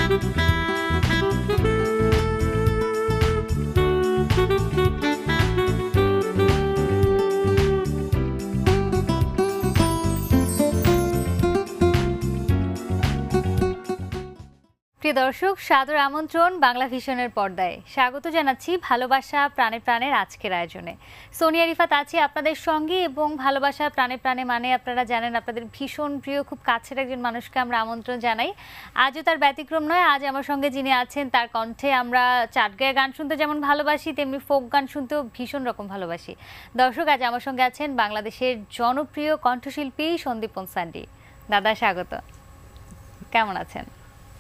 প্রিয় দর্শক, সাদর আমন্ত্রণ বাংলা ভিশনের পর্দায়। স্বাগত জানাচ্ছি ভালোবাসা প্রাণে প্রাণের আজকের আয়োজনে। সোনিয়া রিফাত আছি আপনাদের সঙ্গে, এবং ভালোবাসা প্রাণে প্রাণে মানে আপনারা জানেন আপনাদের ভীষণ প্রিয় খুব কাছের একজন মানুষকে আমরা আমন্ত্রণ জানাই। আজও তার ব্যতিক্রম নয়। আজ আমার সঙ্গে যিনি আছেন তার কণ্ঠে আমরা চাটগাঁয়ের গান শুনতে যেমন ভালোবাসি, তেমনি ফোক গান শুনতেও ভীষণ রকম ভালোবাসি। দর্শক, আজ আমার সঙ্গে আছেন বাংলাদেশের জনপ্রিয় কণ্ঠশিল্পী সন্দীপন স্যান্ডি। দাদা স্বাগত, কেমন আছেন?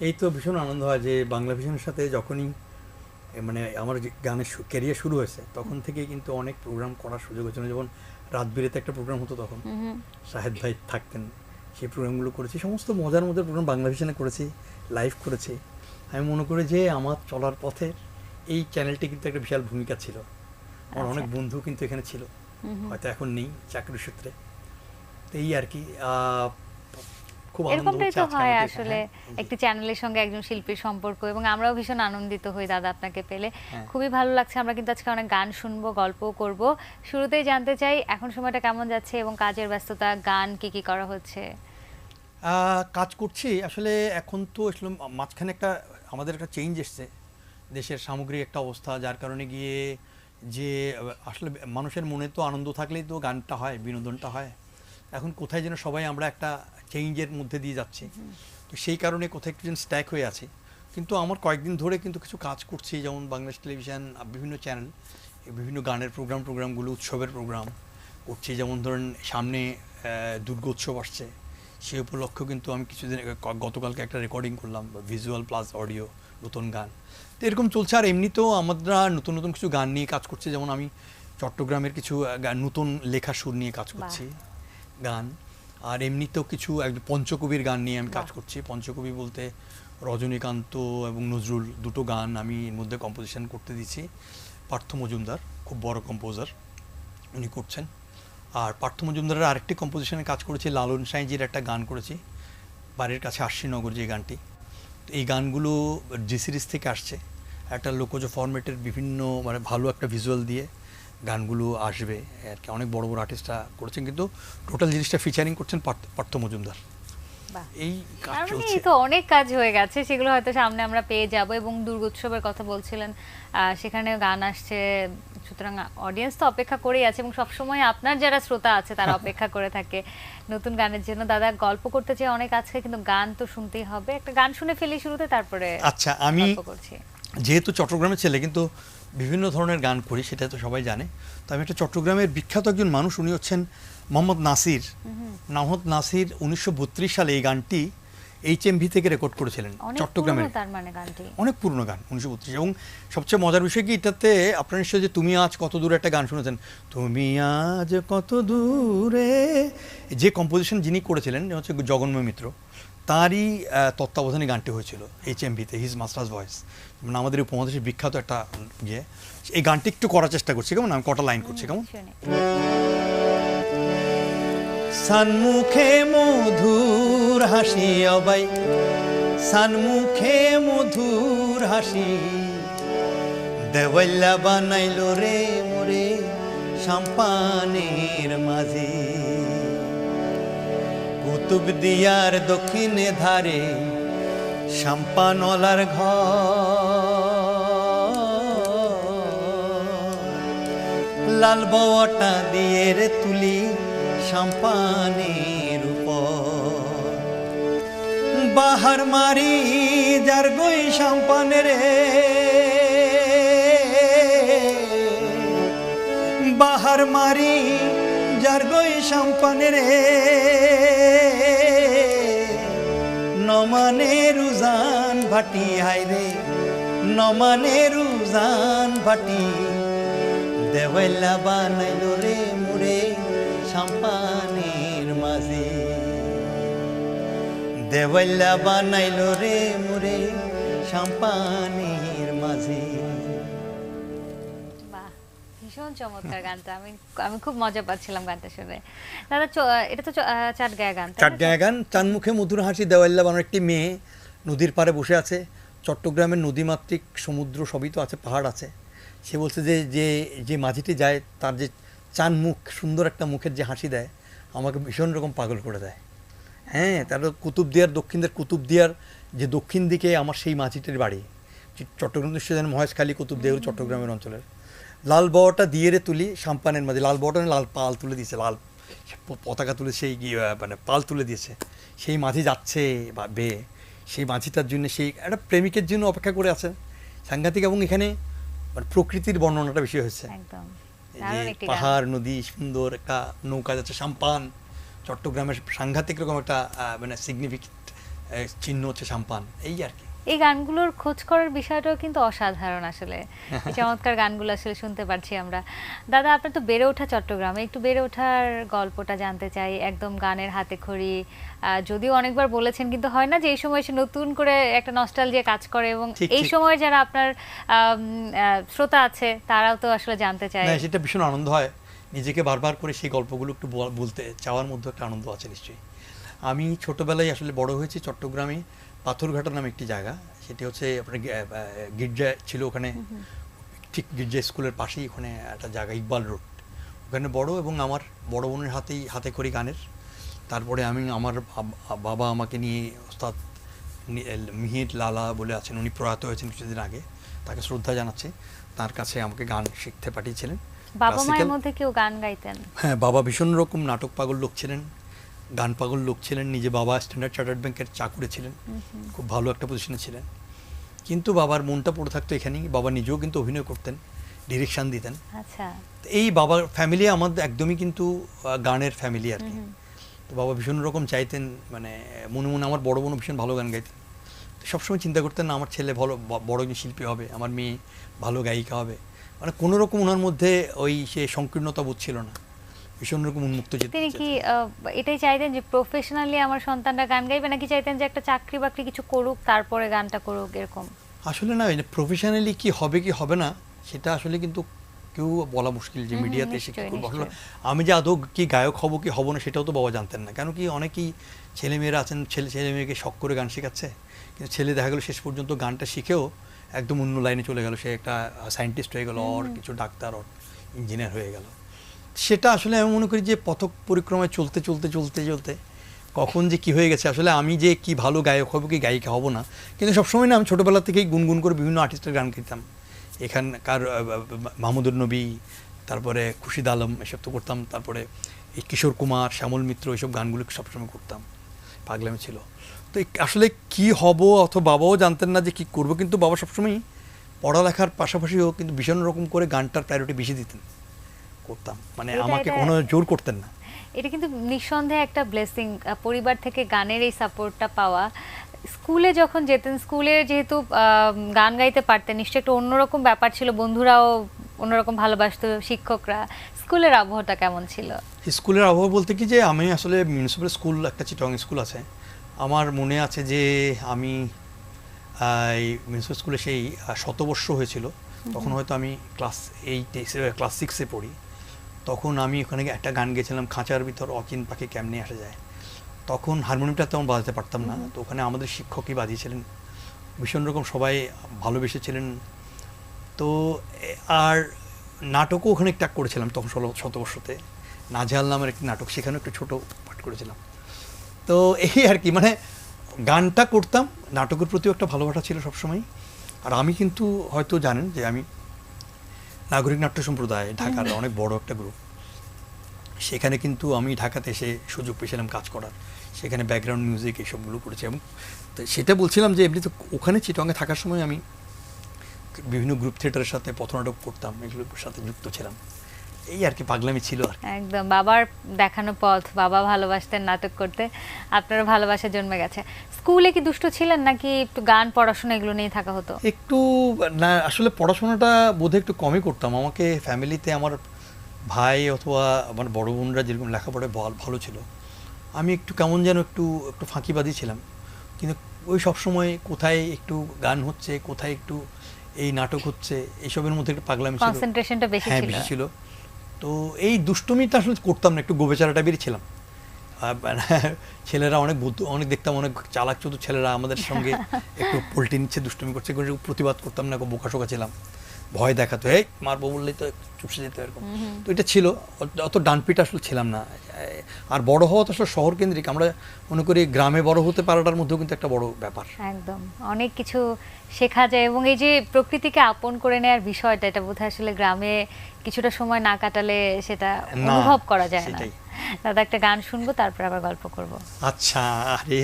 এই তো ভীষণ আনন্দ হয় যে বাংলা ভিশনের সাথে যখনই মানে আমার গানের ক্যারিয়ার শুরু হয়েছে তখন থেকে কিন্তু অনেক প্রোগ্রাম করার সুযোগ হয়েছে। যেমন রাত বিরেতে একটা প্রোগ্রাম হতো, তখন শাহেদ ভাই থাকতেন, সেই প্রোগ্রামগুলো করেছি। সমস্ত মজার মজার প্রোগ্রাম বাংলা ভিশনে করেছি, লাইভ করেছি। আমি মনে করি যে আমার চলার পথে এই চ্যানেলটি কিন্তু একটা বিশাল ভূমিকা ছিল। আমার অনেক বন্ধু কিন্তু এখানে ছিল, হয়তো এখন নেই চাকরির সূত্রে। তো এই আর কি এরকমটাই তো হয় আসলে একটি চ্যানেলের সঙ্গে একজন শিল্পীর সম্পর্ক, এবং আমরাও ভীষণ আনন্দিত হই দাদা আপনাকে পেলে। খুবই ভালো লাগছে। আমরা কিন্তু আজকে অনেক গান শুনবো, গল্প করব। শুরুতেই জানতে চাই এখন সময়টা কেমন যাচ্ছে এবং কাজের ব্যস্ততা, গান কি করা হচ্ছে? কাজ করছি আসলে। এখন তো আসলে মাঝখানে আমাদের একটা চেঞ্জ এসছে, দেশের সামগ্রিক একটা অবস্থা, যার কারণে গিয়ে যে আসলে মানুষের মনে তো আনন্দ থাকলেই তো গানটা হয়, বিনোদনটা হয়। এখন কোথায় যেন সবাই আমরা একটা চেঞ্জের মধ্যে দিয়ে যাচ্ছি, তো সেই কারণে কোথায় একটু যেন স্ট্যাক হয়ে আছে। কিন্তু আমার কয়েকদিন ধরে কিন্তু কিছু কাজ করছি, যেমন বাংলাদেশ টেলিভিশন, বিভিন্ন চ্যানেল, বিভিন্ন গানের প্রোগ্রামগুলো, উৎসবের প্রোগ্রাম করছি। যেমন ধরেন সামনে দুর্গোৎসব আসছে, সেই উপলক্ষেও কিন্তু আমি কিছুদিন গতকালকে একটা রেকর্ডিং করলাম, ভিজুয়াল প্লাস অডিও, নতুন গান। তো এরকম চলছে। আর এমনিতেও আমরা নতুন নতুন কিছু গান নিয়ে কাজ করছি। যেমন আমি চট্টগ্রামের কিছু নতুন লেখা সুর নিয়ে কাজ করছি, গান। আর এমনিতেও কিছু পঞ্চকবির গান নিয়ে আমি কাজ করছি। পঞ্চকবি বলতে রজনীকান্ত এবং নজরুল দুটো গান আমি এর মধ্যে কম্পোজিশন করতে দিচ্ছি। পার্থ মজুমদার খুব বড় কম্পোজার, উনি করছেন। আর পার্থ মজুমদারের আরেকটি কম্পোজিশনে কাজ করেছি, লালন সাঁইজির একটা গান করেছি, বাড়ির কাছে আশ্বিনগর, যে গানটি। এই গানগুলো জি সিরিজ থেকে আসছে, একটা লোকজ ফরম্যাটের বিভিন্ন মানে ভালো একটা ভিজুয়াল দিয়ে গানগুলো আসবে আর কি। অনেক বড় বড় আর্টিস্টরা করেছেন, কিন্তু টোটাল জিনিসটা ফিচারিং করছেন পার্থ মজুমদার। এই কাজ চলছে, তো অনেক কাজ হয়ে গেছে, সেগুলো হয়তো সামনে আমরা পেয়ে যাব। এবং দুর্গোৎসবের কথা বলছিলেন, সেখানেও গান আসছে, সুতরাং অডিয়েন্স তো অপেক্ষা করেই আছে, এবং সবসময় আপনার যারা শ্রোতা আছে তারা অপেক্ষা করে থাকে নতুন গানের জন্য। দাদা গল্প করতে চাই অনেক আজকে, কিন্তু গান তো শুনতেই হবে। একটা গান শুনে ফেলি শুরুতে, তারপরে আচ্ছা। আমি যেহেতু চট্টগ্রামের ছেলে, কিন্তু বিভিন্ন ধরনের গান করি, সেটা তো সবাই জানে। তো আমি একটা চট্টগ্রামের বিখ্যাত একজন মানুষ, উনি হচ্ছেন মোহাম্মদ নাসির। মোহাম্মদ নাসির 1932 সালে এই গানটি HMV থেকে রেকর্ড করেছিলেন চট্টগ্রামের। অনেক পুরনো গান, 1932। এবং সবচেয়ে মজার বিষয় কি, এটাতে আপনার নিশ্চয় যে তুমি আজ কত দূরে একটা গান শুনেছেন, তুমি আজ কত দূরে, যে কম্পোজিশন যিনি করেছিলেন হচ্ছে জগন্ময় মিত্র, তারই তত্ত্বাবধানে গানটি হয়েছিল HMV-তে, হিজ মাস্টার্স ভয়েস। মানে আমাদের উপমহাদেশের বিখ্যাত একটা ইয়ে। এই গানটি একটু করার চেষ্টা করছি, কেমন? আমি কটা লাইন করছি, কেমন? সানমুখে মধুর হাসি অবাই, সানমুখে মধুর হাসি, দেওয়াল্লা বানাইল রে মোরে সাম্পানের মাঝে, কুতুব দিয়ার দক্ষিণে ধারে সাম্পানলার ঘর, লাল বওয়াটা দিয়ে রে তুলি সাম্পানের উপর, বাহার মারি যার গই সাম্পানের, বাহার মারি যার গই সাম্পানের, নমানে রুজান ভাটি, হাইরে নমানে রুজান ভাটি, দেওয়াল্লা বানাইল রে মুরে সাম্পানের মাঝে, দেওয়াল্লা বানাইল রে মুরে সাম্পানের মাঝে। ভীষণ চমৎকার গানটা, আমি খুব মজা পাচ্ছিলাম গানটা শুনে। দাদা এটা তো চাটগাঁয়া গান, চাটগাঁয়া গান। চানমুখে মধুর হাসি, দেওয়াল্লা বানানোর একটি মেয়ে নদীর পাড়ে বসে আছে, চট্টগ্রামের নদীমাতৃক সমুদ্র সবই তো আছে, পাহাড় আছে। সে বলছে যে যে যে মাঝিটি যায় তার যে চান মুখ, সুন্দর একটা মুখের যে হাসি দেয়, আমাকে ভীষণ রকম পাগল করে দেয়। হ্যাঁ, তারপর কুতুবদিয়ার কুতুবদিয়ার যে দক্ষিণ দিকে আমার সেই মাঝিটির বাড়ি, চট্টগ্রাম স্টেশন মহেশখালী কুতুবদিয়া চট্টগ্রামের অঞ্চলের। লাল বড়টা দিয়ে তুলি সাম্পানের মাঝে, লাল বড়টা লাল পাল তুলে দিয়েছে, লাল পতাকা তুলে সেই মানে পাল তুলে দিয়েছে, সেই মাঝি যাচ্ছে বা বেয়ে, সেই মাঝিটার জন্য সেই একটা প্রেমিকের জন্য অপেক্ষা করে আছে, সাংঘাতিক। এবং এখানে মানে প্রকৃতির বর্ণনাটা বেশি হয়েছে, একদম এই যে দারুণ একটি গান। পাহাড়, নদী, সুন্দর একটা নৌকা যাচ্ছে, সাম্পান, চট্টগ্রামের সাংঘাতিক রকম একটা মানে সিগনিফিকেন্ট চিহ্ন হচ্ছে সাম্পান, এই আর কি। এই গানগুলোর খোঁজ করার বিষয়টাও কিন্তু অসাধারণ আসলে, এই চমৎকার গানগুলো আসলে শুনতে পারছি আমরা। দাদা, আপনার তো বেড়ে ওঠা চট্টগ্রামে, একটু বেড়ে ওঠার গল্পটা জানতে চাই, একদম গানের হাতে খড়ি। যদিও অনেকবার বলেছেন, কিন্তু হয় না যে এই সময় এসে নতুন করে একটা নস্টালজিয়া কাজ করে, এবং এই সময় যারা আপনার শ্রোতা আছে তারাও তো আসলে জানতে চায়। না, সেটা ভীষণ আনন্দ হয়, নিজেকে বারবার করে সেই গল্পগুলো একটু বলতে চাওয়ার মধ্যে একটা আনন্দ আছে নিশ্চয়ই। আমি ছোটবেলায় আসলে বড় হয়েছি চট্টগ্রামে, পাথরঘাটা নামে একটি জায়গা, সেটি হচ্ছে আপনার গির্জা ছিল ওখানে, ঠিক গির্জা স্কুলের পাশেই ওখানে একটা জায়গা, ইকবাল রোড, ওখানে বড়। এবং আমার বড় বোনের হাতে করি গানের। তারপরে আমি আমার বাবা আমাকে নিয়ে ওস্তাদ মিহির লালা বলে আছেন, উনি প্রয়াত হয়েছেন কিছুদিন আগে, তাকে শ্রদ্ধা জানাচ্ছি, তার কাছে আমাকে গান শিখতে পাঠিয়েছিলেন। বাবা মায়ের মধ্যে কেউ গান গাইতেন? হ্যাঁ, বাবা ভীষণ রকম নাটক পাগল লোক ছিলেন, গান পাগল লোক ছিলেন। নিজে বাবা স্ট্যান্ডার্ড চার্টার্ড ব্যাংকের চাকুরে ছিলেন, খুব ভালো একটা পজিশনে ছিলেন। কিন্তু বাবার মনটা পড়ে থাকতো এখানেই। বাবা নিজেও কিন্তু অভিনয় করতেন, ডিরেকশন দিতেন। আচ্ছা, এই বাবার ফ্যামিলি আমাদের একদমই কিন্তু গানের ফ্যামিলি আর কি। তো বাবা ভীষণ রকম চাইতেন, মানে মনে মনে আমার বড় বোনও ভীষণ ভালো গান গাইতেন। সবসময় চিন্তা করতেন না আমার ছেলে ভালো বড় শিল্পী হবে, আমার মেয়ে ভালো গায়িকা হবে, মানে কোনো রকম ওনার মধ্যে ওই সে সংকীর্ণতা বোধ ছিল না, ভীষণ রকম উন্মুক্ত। তিনি কি এটাই চাইতেন যে প্রফেশনালি আমার সন্তানরা গান গাইবে, নাকি চাইতেন যে একটা চাকরি বাকরি কিছু করুক তারপরে গানটা করুক, এরকম? আসলে না, প্রফেশনালি কি হবে না সেটা আসলে কিন্তু কেউ বলা মুশকিল, যে মিডিয়াতে এসে কি করবো। আমি যে আদৌ কি গায়ক হব কি হব না সেটাও তো বাবা জানতেন না, কেন কি অনেকেই ছেলেমেয়েরা আছেন, ছেলে মেয়েকে শখ করে গান শেখাচ্ছে, কিন্তু ছেলে দেখা গেলো শেষ পর্যন্ত গানটা শিখেও একদম অন্য লাইনে চলে গেল, সে একটা সায়েন্টিস্ট হয়ে গেল, ওর কিছু ডাক্তার, ওর ইঞ্জিনিয়ার হয়ে গেল। সেটা আসলে আমি মনে করি যে পথক পরিক্রমায় চলতে চলতে চলতে চলতে কখন যে কি হয়ে গেছে। আসলে আমি যে কি ভালো গায়ক হব কি গায়িকা হব না, কিন্তু সবসময় না, আমি ছোটোবেলা থেকেই গুনগুন করে বিভিন্ন আর্টিস্টের গান গাইতাম। এখানকার মাহমুদুর নবী, তারপরে খুরশিদ আলম, এসব তো করতাম। তারপরে এই কিশোর কুমার, শ্যামল মিত্র, এইসব গানগুলো সবসময় করতাম, পাগলামি ছিল। তো আসলে কি হব, অথবা বাবাও জানতেন না যে কি করব, কিন্তু বাবা সবসময় পড়ালেখার পাশাপাশিও কিন্তু ভীষণ রকম করে গানটার প্রায়োরিটি বেশি দিতেন, করতাম, মানে আমাকে কোনো জোর করতেন না। এটা কিন্তু নিঃসন্দেহে একটা ব্লেসিং, পরিবার থেকে গানের এই সাপোর্টটা পাওয়া। স্কুলে যখন যেতেন, স্কুলে যেহেতু গান গাইতে পারতেন, নিশ্চয়ই একটা অন্যরকম ব্যাপার ছিল, বন্ধুরাও অন্যরকম ভালোবাসতো, শিক্ষকরা। স্কুলের আবহাওয়াটা কেমন ছিল? স্কুলের আবহাওয়া বলতে কি, যে আমি আসলে মিউনিসিপ্যাল স্কুল, একটা চিটং স্কুল আছে, আমার মনে আছে যে আমি এই মিউনিসিপ্যাল স্কুলে সেই শতবর্ষ হয়েছিল, তখন হয়তো আমি ক্লাস 6-এ পড়ি। তখন আমি ওখানে একটা গান গেয়েছিলাম, খাঁচার ভিতর অচিন পাখি কেমনে আসা যায়। তখন হারমোনিয়ামটা তেমন বাজাতে পারতাম না, তো ওখানে আমাদের শিক্ষকই বাজিয়েছিলেন, ভীষণ রকম সবাই ভালোবেসেছিলেন। তো আর নাটকও ওখানে একটা করেছিলাম তখন, শতবর্ষতে নাজেহাল নামের একটি নাটক, সেখানেও একটু ছোটো পাঠ করেছিলাম। তো এই আর কি, মানে গানটা করতাম, নাটকের প্রতিও একটা ভালোবাসা ছিল সবসময়। আর আমি কিন্তু হয়তো জানেন যে আমি নাগরিক নাট্য সম্প্রদায়, ঢাকার অনেক বড় একটা গ্রুপ, সেখানে কিন্তু আমি ঢাকাতে এসে সুযোগ পেয়েছিলাম কাজ করার, সেখানে ব্যাকগ্রাউন্ড মিউজিক এইসবগুলো করেছি। এবং সেটা বলছিলাম যে এমনি তো ওখানে চিটংয়ে থাকার সময় আমি বিভিন্ন গ্রুপ থিয়েটারের সাথে পথনাটক করতাম, এগুলোর সাথে যুক্ত ছিলাম, এই আর কি, পাগলামি ছিল আর কি। একদম বাবার দেখানো পথ, বাবা ভালোবাসতেন নাটক করতে, আপনারা ভালোবাসা জন্মে গেছে। স্কুলে কি দুষ্ট ছিলেন, নাকি একটু গান পড়াশোনা এগুলো নিয়ে থাকা হতো? একটু না, আসলে পড়াশোনাটা বোধহয় একটু কমই করতাম। আমাকে ফ্যামিলিতে আমার ভাই অথবা আমার বড় বোনরা যেরকম লেখাপড়ায় ভালো ছিল, আমি একটু কেমন যেন একটু ফাঁকিবাদী ছিলাম। কিন্তু ওই সবসময় কোথায় একটু গান হচ্ছে, কোথায় একটু এই নাটক হচ্ছে, এইসবের মধ্যে একটু পাগলামি ছিল, কনসেন্ট্রেশনটা বেশি ছিল। তো এই দুষ্টুমিটা আসলে করতাম না, একটু গোবেচারা টাইপেরই ছিলাম। মানে ছেলেরা অনেক বুদ্ধ, অনেক দেখতাম অনেক চালাক চতুর ছেলেরা আমাদের সঙ্গে একটু পোল্টি নিচ্ছে, দুষ্টুমি করছে, প্রতিবাদ করতাম না, বোকাশোকা ছিলাম, ভয় দেখাতো, এই মারবো বললেই তো চুপসে যেত এরকম। তো এটা ছিল, অত ডানপিট আসলে ছিলাম না। আর বড় হওয়া তো আসলে শহর কেন্দ্রিক, আমরা মনে করি গ্রামে বড় হতে পারাটার মধ্যেও কিন্তু একটা বড় ব্যাপার। একদম, অনেক কিছু শেখা যায়, এবং এই যে প্রকৃতিকে আপন করে নেওয়ার বিষয়টা, এটা বোধহয় আসলে গ্রামে কিছুটা সময় না কাটালে সেটা অনুভব করা যায় না। দাদা একটা গান শুনবো, তারপর আবার গল্প করব। আচ্ছা, আরে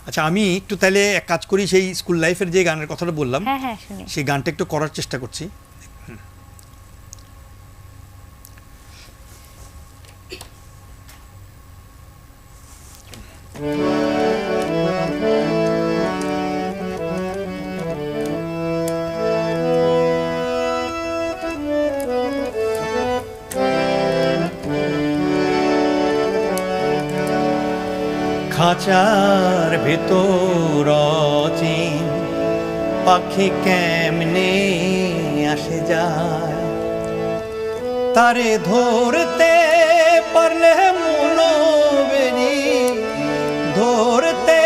আচ্ছা, আমি একটু তাহলে এক কাজ করি, সেই স্কুল লাইফের যে গানের কথাটা বললাম, হ্যাঁ হ্যাঁ শুনি। সেই গানটা একটু করার চেষ্টা করছি। খাঁচার ভেতর অচিন পাখি কেমনে আসে যায়, তারে ধরতে পারলে মনোবেরি, ধরতে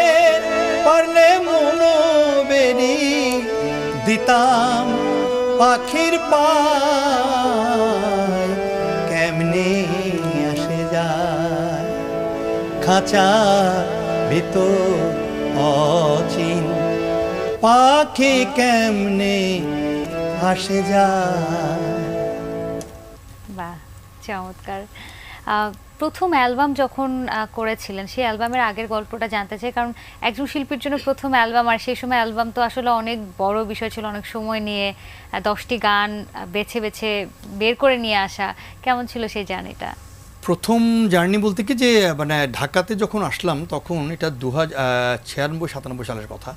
পারলে মনোবেরি, দিতাম পাখির পায় কেমনে আসে যায়। খাঁচার ভিতর অচিন পাখি কেমনে আসে যায়। বাহ, চমৎকার। প্রথম অ্যালবাম যখন করেছিলেন, সেই অ্যালবামের আগের গল্পটা জানতে চাই, কারণ একজন শিল্পীর জন্য প্রথম অ্যালবাম, আর সেই সময় অ্যালবাম তো আসলে অনেক বড় বিষয় ছিল, অনেক সময় নিয়ে 10টি গান বেছে বেছে বের করে নিয়ে আসা। কেমন ছিল সেই জার্নিটা? প্রথম জার্নি বলতে কি, যে মানে ঢাকাতে যখন আসলাম তখন এটা 2096-97 সালের কথা।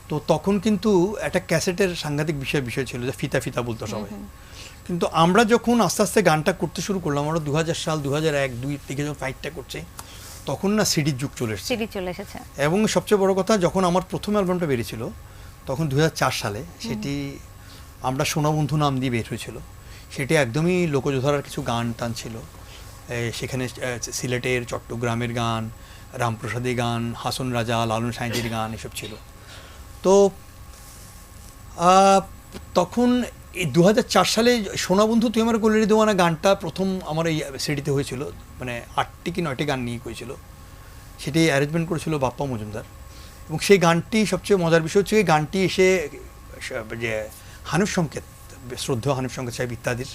তো তখন কিন্তু একটা ক্যাসেটের সাংঘাতিক বিষয় ছিল, যে ফিতা ফিতা বলতো সবাই। কিন্তু আমরা যখন আস্তে আস্তে গানটা করতে শুরু করলাম, আমরা 2000 সাল 2001-2 থেকে যখন ফাইটটা করছি, তখন না সিডির যুগ চলে এসেছে। সিডি চলে এসেছে। এবং সবচেয়ে বড় কথা, যখন আমার প্রথম অ্যালবামটা বেরিয়েছিল তখন 2004 সালে, সেটি আমরা সোনাবন্ধু নাম দিয়ে বের হয়েছিল। সেটি একদমই লোকযোধার কিছু গান টান ছিল, সেখানে সিলেটের, চট্টগ্রামের গান, রামপ্রসাদের গান, হাসন রাজা, লালন সাঁইজির গান, এসব ছিল। তো তখন এই 2004 সালে সোনাবন্ধু তুই আমার কলিরি দেওয়ানা গানটা প্রথম আমার এই সিডিতে হয়েছিল, মানে 8টি কি 9টি গান নিয়ে হয়েছিল। সেটি অ্যারেঞ্জমেন্ট করেছিল বাপ্পা মজুমদার। এবং সেই গানটি সবচেয়ে মজার বিষয় হচ্ছে, এই গানটি এসে যে হানিফ সংকেত, শ্রদ্ধেয় হানিফ সংকেত সাহেব ইত্যাদির,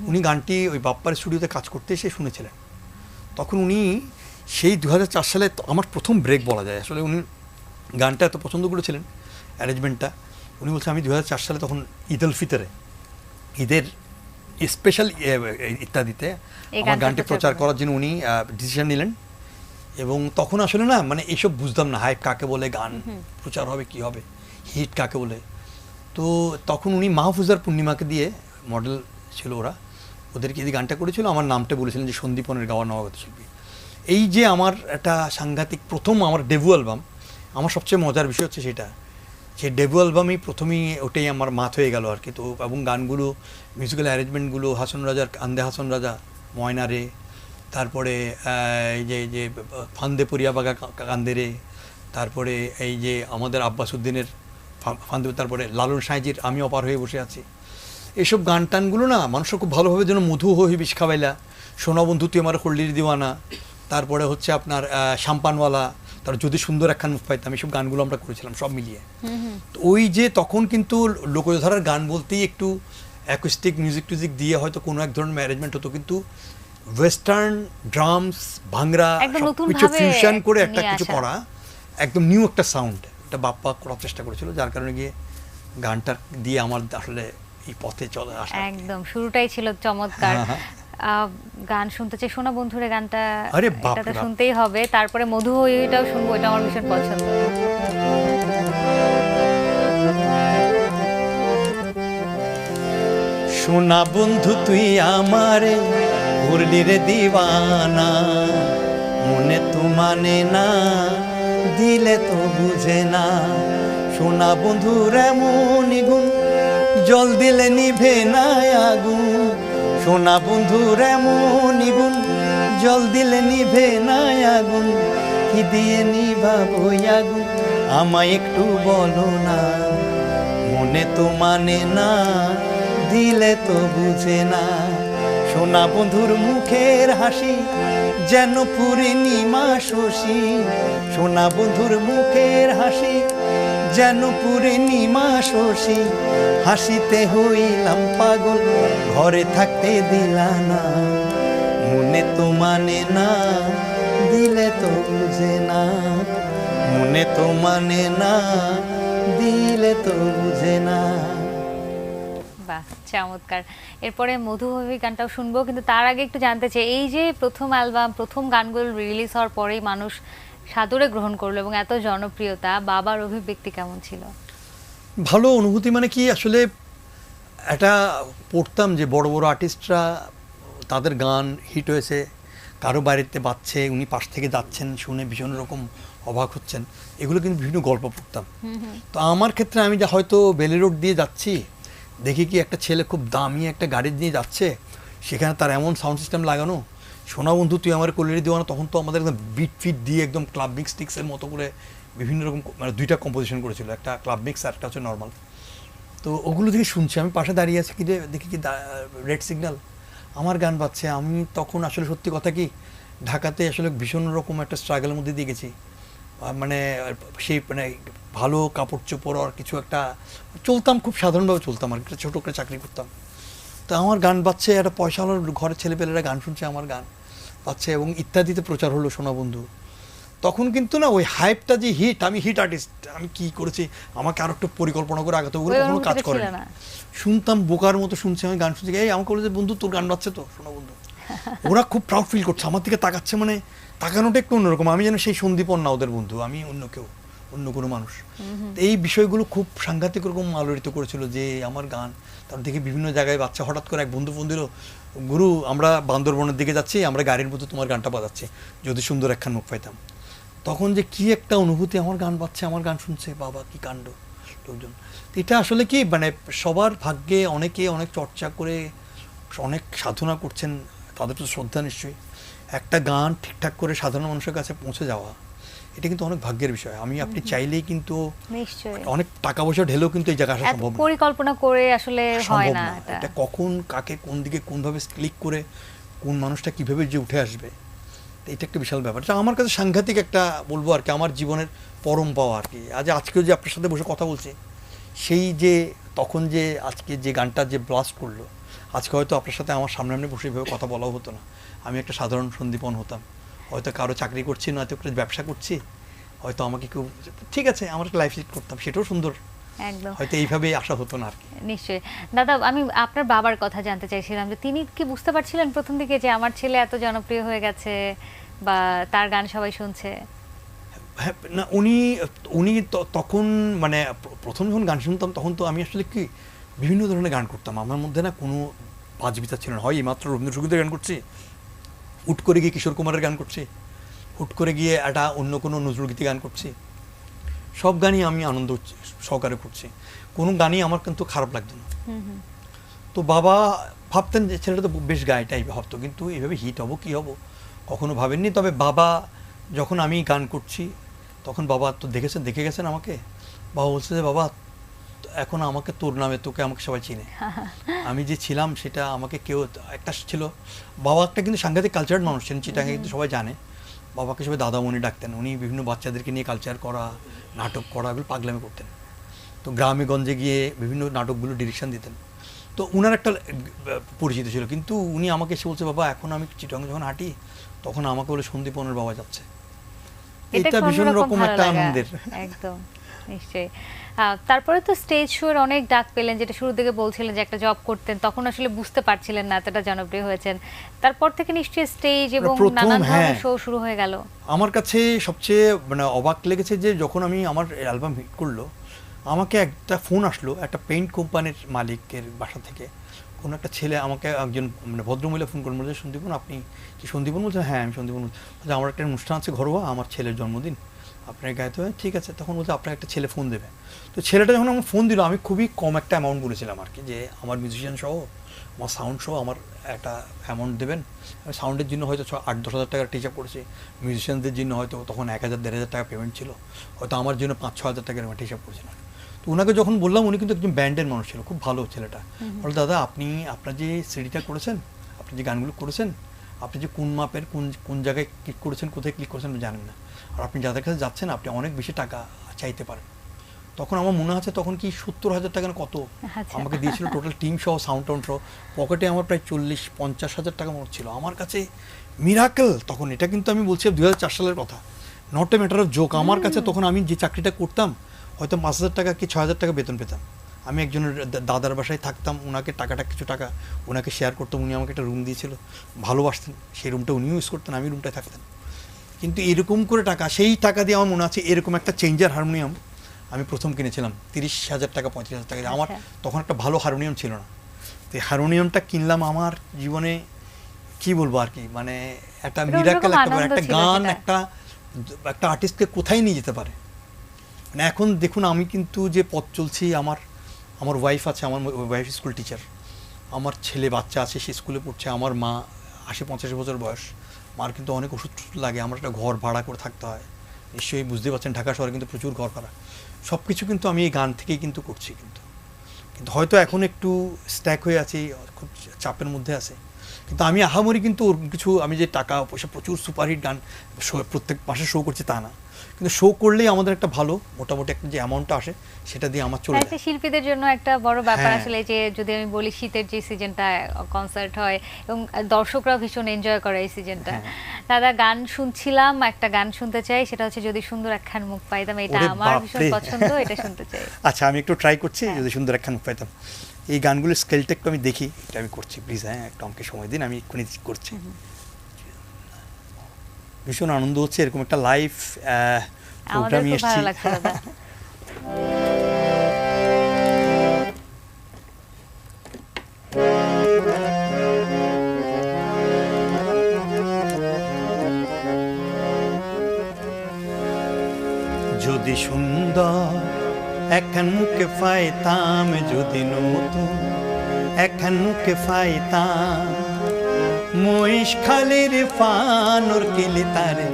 উনি গানটি ওই বাপ্পার স্টুডিওতে কাজ করতে এসে শুনেছিলেন। তখন উনি সেই 2004 সালে আমার প্রথম ব্রেক বলা যায় আসলে, উনি গানটা এত পছন্দ করেছিলেন, অ্যারেঞ্জমেন্টটা। উনি বলছেন, আমি 2004 সালে তখন ঈদ উল ফিতরে, ঈদের স্পেশাল ইত্যাদিতে আমার গানটি প্রচার করার জন্য উনি ডিসিশন নিলেন। এবং তখন আসলে না, মানে এইসব বুঝতাম না, হাইপ কাকে বলে, গান প্রচার হবে কি হবে, হিট কাকে বলে। তো তখন উনি মাহফুজার পূর্ণিমাকে দিয়ে, মডেল ছিল ওরা, ওদেরকে এই গানটা করেছিল, আমার নামটা বলেছিলেন যে সন্দীপনের গাওয়া নবাগত শিল্পী। এই যে আমার একটা সাংঘাতিক প্রথম আমার ডেবু অ্যালবাম, আমার সবচেয়ে মজার বিষয় হচ্ছে সেটা, সেই ডেবু অ্যালবামই প্রথমেই ওটাই আমার মাথ হয়ে গেল আর কি। তো এবং গানগুলো, মিউজিক্যাল অ্যারেঞ্জমেন্টগুলো, হাসন রাজার আন্দে হাসন রাজা, ময়না রে, তারপরে এই যে ফান্দে পরিয়া বাগা কান্দে রে, তারপরে এই যে আমাদের আব্বাসুদ্দিনের ফান্দে, তারপরে লালন সাঁইজির আমি অপার হয়ে বসে আছি, এইসব গান টানগুলো না মানুষের খুব ভালোভাবে, যেন মধু হয়ে বিষ খাওয়াইলা, সোনাবন্ধু তুই আমার কলিরি দিওয়ানা, তারপরে হচ্ছে আপনার শাম্পানওয়ালা, তার যদি সুন্দর একখান মুখ পাইতাম, এইসব গানগুলো আমরা করেছিলাম সব মিলিয়ে। তো ওই যে তখন কিন্তু লোকধারার গান বলতেই একটু অ্যাকুস্টিক মিউজিক টুজিক দিয়ে হয়তো কোনো এক ধরনের ম্যানেজমেন্ট হতো, কিন্তু ওয়েস্টার্ন ড্রামস, ভাংরা, কিছু ফিউশন করে একটা কিছু করা, একদম নিউ একটা সাউন্ড, এটা বাপ্পা করার চেষ্টা করেছিল, যার কারণে গিয়ে গানটা দিয়ে আমার আসলে এই পথে চলে আসা। একদম শুরুটাই ছিল চমৎকার। গান শুনতে চাই, সোনা বন্ধুরে গানটা, এটা তো শুনতেই হবে। তারপরে মধু হইটাও শুনবো, এটা আমার ভীষণ পছন্দ। সোনা বন্ধু তুই আমারে করলি রে দিওয়ানা, মনে তো মানে না, দিলে তো বুঝে না। সোনা বন্ধুর এমন গুণ, জল দিলে নিভে না আগুন। সোনা বন্ধুর এমন গুণ, জল দিলে নিভে না আগুন, কি দিয়ে নিভাবো আগুন, আমায় একটু বলো না। মনে তো মানে না, দিলে তো বুঝে না। সোনা বন্ধুর মুখের হাসি যেন পূর্ণিমা শশী, সোনা বন্ধুর মুখের হাসি যেন পূর্ণিমা শশী। হাসিতে হইলাম পাগল, ঘরে থাকতে দিলা না। মনে তো মানে না, দিলে তো বুঝে না। মনে তো মানে না, দিলে তো বুঝে না। বাহ, চমৎকার। এরপরে মধুভাবী গানটাও শুনবো, কিন্তু তার আগে একটু জানতে চাই, এই যে প্রথম অ্যালবাম, প্রথম গানগুলো রিলিজ হওয়ার পরেই মানুষ সাদরে গ্রহণ করলো এবং এত জনপ্রিয়তা, বাবার অভিব্যক্তি কেমন ছিল? ভালো অনুভূতি। মানে কি আসলে এটা পড়তাম যে বড় বড় আর্টিস্টরা তাদের গান হিট হয়েছে, কারো বাড়িতে বাজছে, উনি পাশ থেকে যাচ্ছেন, শুনে ভীষণ রকম অবাক হচ্ছেন, এগুলো কিন্তু বিভিন্ন গল্প পড়তাম। তো আমার ক্ষেত্রে আমি যা হয়তো বেলি রোড দিয়ে যাচ্ছি, দেখি কি একটা ছেলে খুব দামি একটা গাড়ি নিয়ে যাচ্ছে, সেখানে তার এমন সাউন্ড সিস্টেম লাগানো, সোনা বন্ধু তুই আমার কলিরি দিওয়ানা, তখন তো আমাদের একদম বিট ফিট দিয়ে একদম ক্লাব মিক্স টিক্সের মতো করে বিভিন্ন রকম, মানে দুইটা কম্পোজিশন করেছিল, একটা ক্লাব মিক্স আর একটা হচ্ছে নর্মাল। তো ওগুলো থেকে শুনছি, আমি পাশে দাঁড়িয়ে আছি, কি দেখি কি রেড সিগন্যাল, আমার গান বাজছে। আমি তখন আসলে সত্যি কথা কি, ঢাকাতে আসলে ভীষণ রকম একটা স্ট্রাগলের মধ্যে দিয়ে গেছি। মানে সেই মানে ভালো কাপড় চোপড় আর কিছু একটা চলতাম, খুব সাধারণভাবে চলতাম আর একটা ছোটো করে চাকরি করতাম। তো আমার গান বাজছে, একটা পয়সাওয়ালার ঘরের ছেলেপেলেরা গান শুনছে, আমার গান বাজছে, এবং ইত্যাদিতে প্রচার হলো সোনা বন্ধু। তখন কিন্তু না ওই হাইপটা যে হিট, আমি হিট আর্টিস্ট, আমি কি করেছি, আমাকে আরো একটু পরিকল্পনা করে আগাতে, ওগুলো কোনো কাজ করে না। শুনতাম, বোকার মতো শুনছি, আমি গান শুনছি, এই আমাকে বলে যে বন্ধু তোর গান বাজছে তো সোনা বন্ধু। ওরা খুব প্রাউড ফিল করছে, আমার দিকে তাকাচ্ছে, মানে তাকানোটা একটু অন্যরকম, আমি যেন সেই সন্দীপন না ওদের বন্ধু, আমি অন্য কেউ, অন্য কোনো মানুষ। এই বিষয়গুলো খুব সাংঘাতিক রকম আলোড়িত করেছিল যে আমার গান। তারপর দেখি বিভিন্ন জায়গায় বাচ্চা, হঠাৎ করে এক বন্ধু ফোন দিল, গুরু আমরা বান্দরবনের দিকে যাচ্ছি, আমরা গাড়ির মধ্যে তোমার গানটা বাজাচ্ছি, যদি সুন্দর একখান মুখ পাইতাম। তখন যে কি একটা অনুভূতি, আমার গান বাজছে, আমার গান শুনছে, বাবা কি কাণ্ড লোকজন। এটা আসলে কি মানে সবার ভাগ্যে, অনেকে অনেক চর্চা করে অনেক সাধনা করছেন, তাদের তো শ্রদ্ধা নিশ্চয়ই। একটা গান ঠিকঠাক করে সাধারণ মানুষের কাছে পৌঁছে যাওয়া, এটা কিন্তু অনেক ভাগ্যের বিষয়। আমি আপনি চাইলেই কিন্তু অনেক টাকা পয়সা ঢেলেও কিন্তু এই জায়গা আসা সম্ভব না, পরিকল্পনা করে আসলে হয় না এটা কখন কাকে কোন দিকে কোনভাবে ক্লিক করে কোন মানুষটা কিভাবে যে উঠে আসবে, এটা একটা বিশাল ব্যাপার। এটা আমার কাছে সাংঘাতিক একটা বলবো আর কি, আমার জীবনের পরম পাওয়া আর কি। আজকেও যে আপনার সাথে বসে কথা বলছি, সেই যে তখন যে আজকে যে গানটা যে ব্লাস্ট করলো, আজকে হয়তো আপনার সাথে আমার সামনে বসে এভাবে কথা বলাও হতো না, আমি একটা সাধারণ সন্দীপন হতাম, হয়তো কারো চাকরি করছি, নয়তো একটা ব্যবসা করছি, হয়তো আমাকে কেউ ঠিক আছে আমার একটা লাইফ লিড করতাম, সেটাও সুন্দর, একদম হয়তো এইভাবে আসা হতো না আর কি। নিশ্চয়ই। দাদা, আমি আপনার বাবার কথা জানতে চাইছিলাম যে তিনি কি বুঝতে পারছিলেন প্রথম দিকে যে আমার ছেলে এত জনপ্রিয় হয়ে গেছে বা তার গান সবাই শুনছে? হ্যাঁ, না উনি উনি তখন মানে প্রথম যখন গান শুনতাম, তখন তো আমি আসলে কি বিভিন্ন ধরনের গান করতাম, আমার মধ্যে না কোনো বাজ বিচার ছিল না। হয় এইমাত্র রবীন্দ্রসঙ্গীতের গান করছি, হুট করে গিয়ে কিশোর কুমারের গান করছি, হুট করে গিয়ে একটা অন্য কোনো নজরুলগীতি গান করছি, সব গানই আমি আনন্দ সহকারে করছি, কোনো গানই আমার কিন্তু খারাপ লাগতো না। তো বাবা ভাবতেন যে ছেলেটা তো বেশ গায়ে টাইপ ভাবতো, কিন্তু এভাবে হিট হবো কি হবো কখনো ভাবেননি। তবে বাবা যখন আমি গান করছি, তখন বাবা তো দেখে গেছেন আমাকে, বাবা বলছে যে বাবা এখন আমাকে তোর নামে, তোকে আমাকে সবাই চিনে, আমি যে ছিলাম সেটা আমাকে কেউ একটা ছিল। বাবা একটা কিন্তু সাংঘাতিক কালচারাল মানুষ ছিলেন, চিটাগাঁয়ে কিন্তু সবাই জানে, বাবাকে সবাই দাদামণি ডাকতেন। উনি বিভিন্ন বাচ্চাদেরকে নিয়ে কালচার করা, নাটক করা, এগুলো পাগলামি করতেন। তো গ্রামে গঞ্জে গিয়ে বিভিন্ন নাটকগুলো ডিরেকশন দিতেন। তো উনার একটা পরিচিত ছিল, কিন্তু উনি আমাকে এসে বলছে বাবা এখন আমি চিটাগাং যখন হাঁটি, তখন আমাকে বলে সন্দীপনের বাবা যাচ্ছে। এটা ভীষণ রকম একটা আনন্দের। একদম নিশ্চয়ই। তারপরে তো স্টেজ শোর অনেক ডাক পেলেন, যেটা শুরু থেকে বলছিলেন যে একটা জব করতেন, তখন আসলে বুঝতে পারছিলেন না এতটা জনপ্রিয় হয়েছেন। তারপর থেকে নিশ্চয়ই স্টেজ এবং নানান ধরনের শো শুরু হয়ে গেল। আমার কাছে সবচেয়ে মানে অবাক লেগেছে যে যখন আমি আমার অ্যালবাম হিট করলো, আমাকে একটা ফোন আসলো একটা পেইন্ট কোম্পানির মালিকের বাসা থেকে। কোনো একটা ছেলে আমাকে, একজন মানে ভদ্রমহিলা ফোন করলেন, বলছে সন্দীপন আপনি কি সন্দীপন? বলছেন হ্যাঁ আমি সন্দীপন। বলছে আমার একটা অনুষ্ঠান আছে ঘরোয়া, আমার ছেলের জন্মদিন, আপনার গায়ে তো ঠিক আছে। তখন বলছে আপনার একটা ছেলে ফোন দেবে। তো ছেলেটা যখন আমার ফোন দিল, আমি খুবই কম একটা অ্যামাউন্ট বলেছিলাম আর কি, যে আমার মিউজিশিয়ান সহ আমার সাউন্ড সহ আমার একটা অ্যামাউন্ট দেবেন। সাউন্ডের জন্য হয়তো 8-10 হাজার টাকার টিচ আপ করেছি, মিউজিশিয়ানদের জন্য হয়তো তখন 1,000-1,500 টাকা পেমেন্ট ছিল, হয়তো আমার জন্য 5-6 হাজার টাকার আমার টিচ আপ করেছিলাম। তো ওনাকে যখন বললাম, উনি কিন্তু একজন ব্যান্ডের মানুষ ছিল, খুব ভালো ছেলেটা। বলে দাদা আপনি আপনার যে সিডিটা করেছেন, আপনি যে গানগুলো করেছেন, আপনি যে কোন মাপের কোন জায়গায় ক্লিক করেছেন, কোথায় ক্লিক করেছেন আমি জানেন না, আর আপনি যাদের কাছে যাচ্ছেন আপনি অনেক বেশি টাকা চাইতে পারেন। তখন আমার মনে আছে তখন কি 70,000 টাকা না কত আচ্ছা। আমাকে দিয়েছিল, টোটাল টিম সহ সাউন্ড টাউন্ড সহ। পকেটে আমার প্রায় 40-50 হাজার টাকা মতো ছিল আমার কাছে। মিরাকেল তখন, এটা কিন্তু আমি বলছি 2004 সালের কথা, not a matter of joke. আমার কাছে তখন আমি যে চাকরিটা করতাম হয়তো 5,000 টাকা কি 6,000 টাকা বেতন পেতাম। আমি একজনের দাদার বাসায় থাকতাম, ওনাকে কিছু টাকা ওনাকে শেয়ার করতাম, উনি আমাকে একটা রুম দিয়েছিল, ভালোবাসতেন, সেই রুমটা উনিও ইউজ করতেন, আমি রুমটায় থাকতাম। কিন্তু এরকম করে টাকা, সেই টাকা দিয়ে আমার মনে আছে এরকম একটা চেঞ্জার হারমোনিয়াম আমি প্রথম কিনেছিলাম 30,000 টাকা 35,000 টাকা দিয়ে। আমার তখন একটা ভালো হারমোনিয়াম ছিল না, তো এই হারমোনিয়ামটা কিনলাম। আমার জীবনে কি বলবো আর কি, মানে একটা মিরাকেল, একটা গান একটা আর্টিস্টকে কোথায় নিয়ে যেতে পারে। মানে এখন দেখুন আমি কিন্তু যে পথ চলছি, আমার ওয়াইফ আছে, আমার ওয়াইফ স্কুল টিচার, আমার ছেলে বাচ্চা আছে, সে স্কুলে পড়ছে, আমার মা 80-85 বছর বয়স, মার কিন্তু অনেক ওষুধ লাগে, আমার একটা ঘর ভাড়া করে থাকতে হয়, নিশ্চয়ই বুঝতে পারছেন ঢাকা শহরে কিন্তু প্রচুর ঘর ভাড়া। সব কিছু কিন্তু আমি এই গান থেকেই কিন্তু করছি, কিন্তু হয়তো এখন একটু স্ট্যাক হয়ে আছি, খুব চাপের মধ্যে আছে, কিন্তু আমি আহামরি কিন্তু ওর কিছু, আমি যে টাকা পয়সা প্রচুর সুপারহিট গান প্রত্যেক মাসে শো করছি তা না, কিন্তু শো করলেই আমাদের একটা ভালো মোটামুটি একটা যে অ্যামাউন্টটা আসে সেটা দিয়ে আমার চলে যায়। শিল্পীদের জন্য একটা বড় ব্যাপার হ্যাঁ। আসলে, যে যদি আমি বলি শীতের যে সিজনটা কনসার্ট হয় এবং দর্শকরাও ভীষণ এনজয় করে এই সিজনটা। দাদা গান শুনছিলাম, একটা গান শুনতে চাই, সেটা হচ্ছে যদি সুন্দর একখান মুখ পাইতাম, এটা ওরে আমার বাপরে। ভীষণ পছন্দ, এটা শুনতে চাই। আচ্ছা আমি একটু ট্রাই করছি, যদি সুন্দর একখান মুখ পাইতাম। এই গানগুলোর স্কেলটা একটু আমি দেখি, এটা আমি করছি প্লিজ। হ্যাঁ একটু আমাকে সময় দিন, আমি এক্ষুনি করছি। ভীষণ আনন্দ হচ্ছে, এরকম একটা লাইভ আমাদের প্রোগ্রামে খুব এসেছি। ভালো লাগছে দাদা। যদি সুন্দর একখান মুখে পাইতাম, যদি নতুন একখান মুখে পাইতাম, মহিষখালীর ফানুর কিলি তারে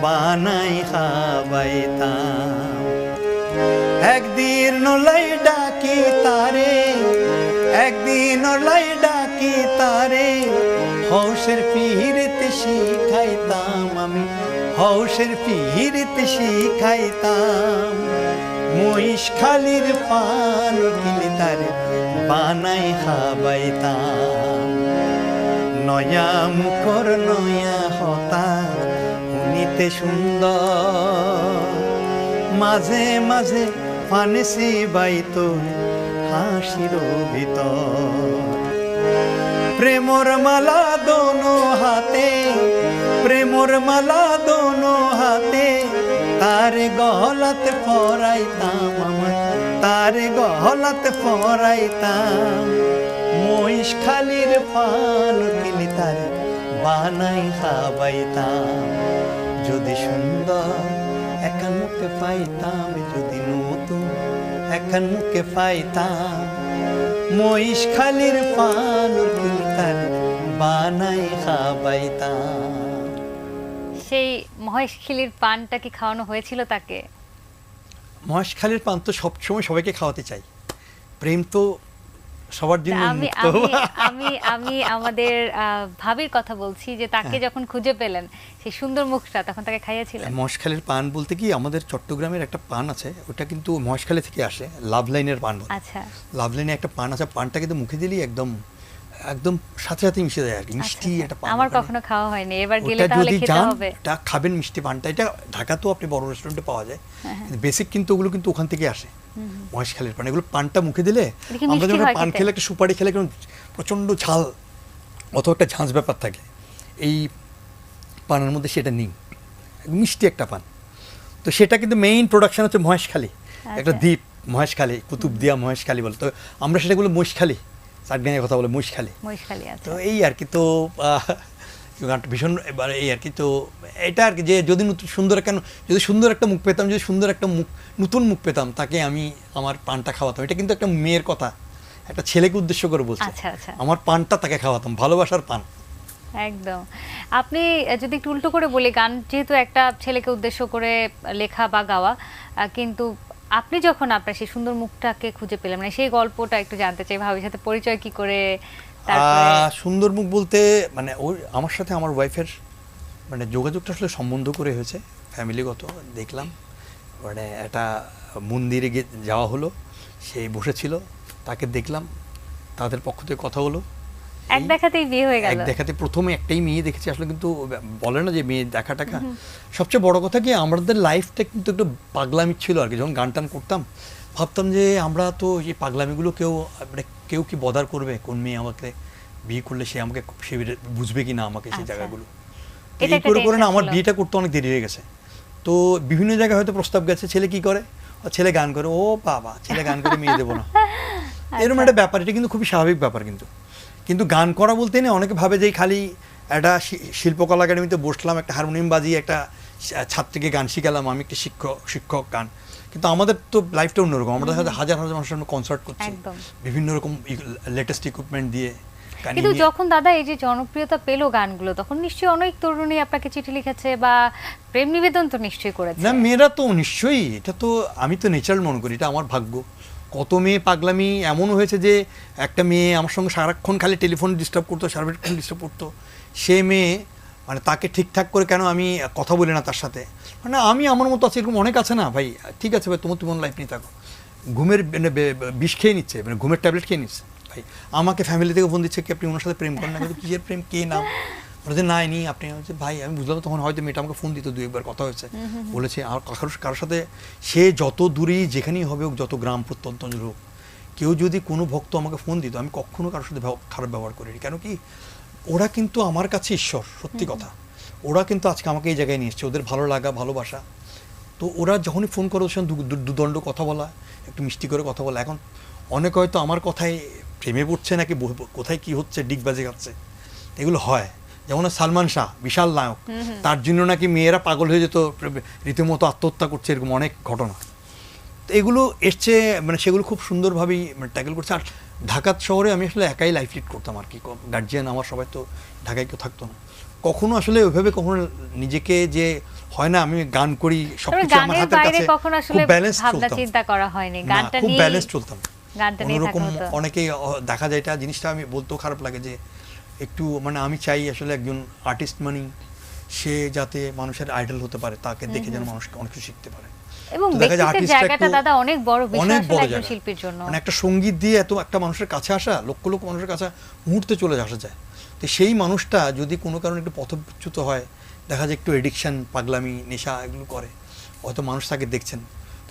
বানাই খাবাইতাম। একদিন নলাই ডাকি তারে, একদিন নলাই ডাকি তারে, হৌসের পিহিরিতে শিখাইতাম আমি, হৌসের পিহিরিতে শিখাইতাম। মহিষখালীর ফানুর কিলি তারে বানাই খাবাইতাম। নয়া মুখর নয়া হতা শুনিতে সুন্দর, মাঝে মাঝে ফানেসি বাইত হাসির ভিতর। প্রেমর মালা দোনো হাতে, প্রেমর মালা দোনো হাতে, তারে গহলাতে পরাইতাম আমার, তারে গহলাতে পরাইতাম। মহিষখালীর ফানুর কিলি তারে বানাই খাবাইতাম। যদি সুন্দর একখান মুখে পাইতাম, যদি নতুন একখান মুখে পাইতাম, মহিষখালীর ফানুর কিলি তারে বানাই খাবাইতাম। সেই মহেশখিলির পানটা কি খাওয়ানো হয়েছিল তাকে? মহেশখালীর পান তো সবসময় সবাইকে খাওয়াতে চাই, প্রেম তো সবার জন্য আমি মুক্ত। আমি আমি আমি আমাদের ভাবির কথা বলছি, যে তাকে যখন খুঁজে পেলেন সেই সুন্দর মুখটা, তখন তাকে খাইয়েছিলেন? মহেশখালীর পান বলতে কি, আমাদের চট্টগ্রামের একটা পান আছে, ওটা কিন্তু মহেশখালী থেকে আসে, লাভ লাইনের পান বলে। আচ্ছা, লাভ লাইনে একটা পান আছে, পানটা কিন্তু মুখে দিলেই একদম একদম সাথে সাথে মিশে যায় আর কি, মিষ্টি একটা পান। আমার কখনো খাওয়া হয়নি, এবার গেলে ওটা তাহলে যদি খেতে যান, হবে। এটা খাবেন মিষ্টি পানটা। এটা ঢাকাতেও আপনি বড় রেস্টুরেন্টে পাওয়া যায়, বেসিক কিন্তু ওগুলো কিন্তু ওখান থেকে আসে, মহেশখালীর পান। এগুলো পানটা মুখে দিলে, এটা কি আমরা মিষ্টি যখন হয় পান খেতে? খেলে, একটা সুপারি খেলে কেমন প্রচণ্ড ঝাল অথবা একটা ঝাঁঝ ব্যাপার থাকে, এই পানের মধ্যে সেটা নেই, মিষ্টি একটা পান। তো সেটা কিন্তু মেইন প্রোডাকশন হচ্ছে মহেশখালী, একটা দ্বীপ মহেশখালী, কুতুবদিয়া মহেশখালী বলে, তো আমরা সেটাগুলো মহিষখালী, চাটগাঁয়ের কথা বলে মহিষখালী। মহিষখালী আছে। তো এই আর কি। তো গানটা ভীষণ এবার এই আর কি। তো এটা আর কি যে যদি সুন্দর কেন, যদি সুন্দর একটা মুখ পেতাম, যদি সুন্দর একটা মুখ, নতুন মুখ পেতাম, তাকে আমি আমার পানটা খাওয়াতাম। এটা কিন্তু একটা মেয়ের কথা, একটা ছেলেকে উদ্দেশ্য করে বলছে। আচ্ছা আচ্ছা, আমার পানটা তাকে খাওয়াতাম, ভালোবাসার পান। একদম। আপনি যদি একটু উল্টো করে বলি, গান যেহেতু একটা ছেলেকে উদ্দেশ্য করে লেখা বা গাওয়া, কিন্তু আপনি যখন আপনার সেই সুন্দর মুখটাকে খুঁজে পেলেন, মানে সেই গল্পটা একটু জানতে চাই, ভাবির সাথে পরিচয় কি করে, তারপরে সুন্দর মুখ বলতে মানে ওর আমার সাথে আমার ওয়াইফের মানে যোগাযোগটা আসলে সম্বন্ধ করে হয়েছে, ফ্যামিলিগত। দেখলাম মানে একটা মন্দিরে গিয়ে যাওয়া হলো, সে বসেছিল, তাকে দেখলাম, তাদের পক্ষ থেকে কথা হলো, এক দেখাতেই বিয়ে হয়ে গেল। এক দেখাতে প্রথমে একটাই মেয়ে দেখেছি আসলে। কিন্তু বলে না যে মেয়ে দেখা টাকা, সবচেয়ে বড় কথা কি আমাদের লাইফটা কিন্তু একটু পাগলামি ছিল আর কি। যখন গান টান করতাম ভাবতাম যে আমরা তো এই পাগলামিগুলো কেউ মানে কেউ কি বদার করবে, কোন মেয়ে আমাকে বিয়ে করলে সে আমাকে সে বুঝবে কি না আমাকে সেই জায়গাগুলো। তো এই করে করে না আমার বিয়েটা করতে অনেক দেরি হয়ে গেছে। তো বিভিন্ন জায়গায় হয়তো প্রস্তাব গেছে, ছেলে কি করে, ছেলে গান করে, ও বাবা ছেলে গান করে মেয়ে দেবো না, এরকম একটা ব্যাপার। এটা কিন্তু খুবই স্বাভাবিক ব্যাপার। কিন্তু গান করা বলতে না অনেকে ভাবে যে খালি একটা শিল্পকলা একাডেমিতে বসলাম, একটা হারমোনিয়াম বাজিয়ে একটা ছাত্রীকে গান শিখালাম, আমি একটা শিক্ষক গান। কিন্তু আমাদের তো লাইফটা অন্যরকম। আমরা হাজার হাজার মানুষের সামনে কনসার্ট করছি বিভিন্ন রকম লেটেস্ট ইকুইপমেন্ট দিয়ে। কিন্তু যখন দাদা এই যে জনপ্রিয়তা পেল গানগুলো, তখন নিশ্চয়ই অনেক তরুণী আপনাকে চিঠি লিখেছে বা প্রেম নিবেদন তো নিশ্চয়ই করেছে। না মেয়েরা তো নিশ্চয়ই, এটা তো আমি তো ন্যাচারাল মনে করি, এটা আমার ভাগ্য। কত মেয়ে পাগলামি এমনও হয়েছে যে একটা মেয়ে আমার সঙ্গে সারাক্ষণ খালি টেলিফোন ডিস্টার্ব করতো, সারাক্ষণ ডিস্টার্ব করতো। সে মেয়ে মানে তাকে ঠিকঠাক করে কেন আমি কথা বলি না তার সাথে, মানে আমি আমার মতো আছি, এরকম অনেক আছে না ভাই। ঠিক আছে ভাই, তোমার লাইফ নিয়ে থাকো। ঘুমের বিষ খেয়ে নিচ্ছে, মানে ঘুমের ট্যাবলেট খেয়ে নিচ্ছে ভাই। আমাকে ফ্যামিলি থেকে ফোন দিচ্ছে কি আপনি ওনার সাথে প্রেম করেন না, কিন্তু কিসের প্রেম, কে নাম, বলছে নাই নি আপনি। ভাই আমি বুঝলাম, তখন হয়তো মেয়েটা আমাকে ফোন দিত, 2-1 বার কথা হয়েছে, বলেছে আর কারোর সাথে সে যত দূরেই যেখানেই হবে হোক, যত গ্রাম প্রত্যন্ত হোক, কেউ যদি কোনো ভক্ত আমাকে ফোন দিত, আমি কখনো কারোর সাথে খারাপ ব্যবহার করিনি। কেন কি ওরা কিন্তু আমার কাছে ঈশ্বর, সত্যি কথা। ওরা কিন্তু আজকে আমাকে এই জায়গায় নিয়ে এসছে, ওদের ভালো লাগা ভালোবাসা। তো ওরা যখনই ফোন করে ওর সঙ্গে দুদণ্ড কথা বলা, একটু মিষ্টি করে কথা বলা। এখন অনেক হয়তো আমার কথায় প্রেমে পড়ছে নাকি কোথায় কি হচ্ছে ডিগবাজি খাচ্ছে, এগুলো হয়। যেমন সালমান শাহ বিশাল নায়ক, তার জন্য নাকি মেয়েরা পাগল হয়ে যেত, রীতিমতো আত্মহত্যা করছে, এরকম অনেক ঘটনা। তো এগুলো এসছে মানে সেগুলো খুব সুন্দরভাবেই মানে ট্যাকেল করছে। আর ঢাকা শহরে আমি আসলে একাই লাইফ লিড করতাম আর কি, গার্জিয়ান আমার সবাই তো ঢাকায় কেউ থাকতো না। কখনো আসলে ওইভাবে কখনো নিজেকে যে হয় না আমি গান করি সবকিছু আমার হাতের কাছে, খুব ব্যালেন্স চলতাম, খুব ব্যালেন্স চলতাম। অন্যরকম অনেকেই দেখা যায়, এটা জিনিসটা আমি বলতেও খারাপ লাগে যে একটু মানে আমি চাই আসলে একজন আর্টিস্ট মানে সে যাতে মানুষের আইডল হতে পারে, তাকে দেখে যেন মানুষ অনেক কিছু শিখতে পারে। এবং ব্যক্তিত্বের জায়গাটা দাদা অনেক বড় বিষয় আসলে একজন শিল্পীর জন্য। মানে একটা সঙ্গীত দিয়ে এত একটা মানুষের কাছে আসা, লক্ষ লক্ষ মানুষের কাছে মুহূর্তে চলে আসা যায়। তো সেই মানুষটা যদি কোনো কারণে একটু পথচ্যুত হয়, দেখা যায় একটু এডিকশন, পাগলামি, নেশা এগুলো করে, হয়তো মানুষ তাকে দেখছেন,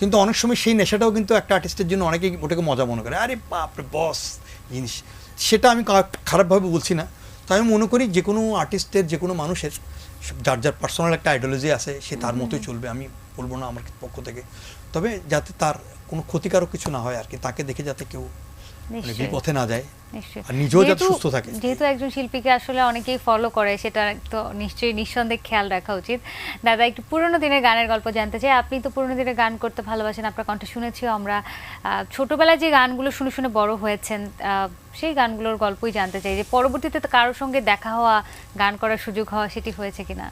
কিন্তু অনেক সময় সেই নেশাটাও কিন্তু একটা আর্টিস্টের জন্য অনেকেই ওটাকে মজা মনে করে, আরে বাপরে বস জিনিস। সেটা আমি খারাপভাবে বলছি না। তো আমি মনে করি যে কোনো আর্টিস্টের, যে কোনো মানুষের যার যার পার্সোনাল একটা আইডিওলজি আছে, সে তার মতোই চলবে, আমি বলবো না আমার পক্ষ থেকে। তবে যাতে তার কোনো ক্ষতিকারক কিছু না হয় আর কি, তাকে দেখে যাতে কেউ বিপথে না যায়, আর নিজেও যাতে সুস্থ থাকে। যেহেতু একজন শিল্পীকে আসলে অনেকেই ফলো করে, সেটা তো নিশ্চয়ই নিঃসন্দেহে খেয়াল রাখা উচিত। দাদা একটু পুরোনো দিনের গানের গল্প জানতে চাই। আপনি তো পুরোনো দিনের গান করতে ভালোবাসেন, আপনার কণ্ঠ শুনেছিও আমরা। ছোটবেলায় যে গানগুলো শুনে শুনে বড় হয়েছেন, সেই গানগুলোর গল্পই জানতে চাই, যে পরবর্তীতে তো কারোর সঙ্গে দেখা হওয়া, গান করার সুযোগ হওয়া, সেটি হয়েছে কিনা?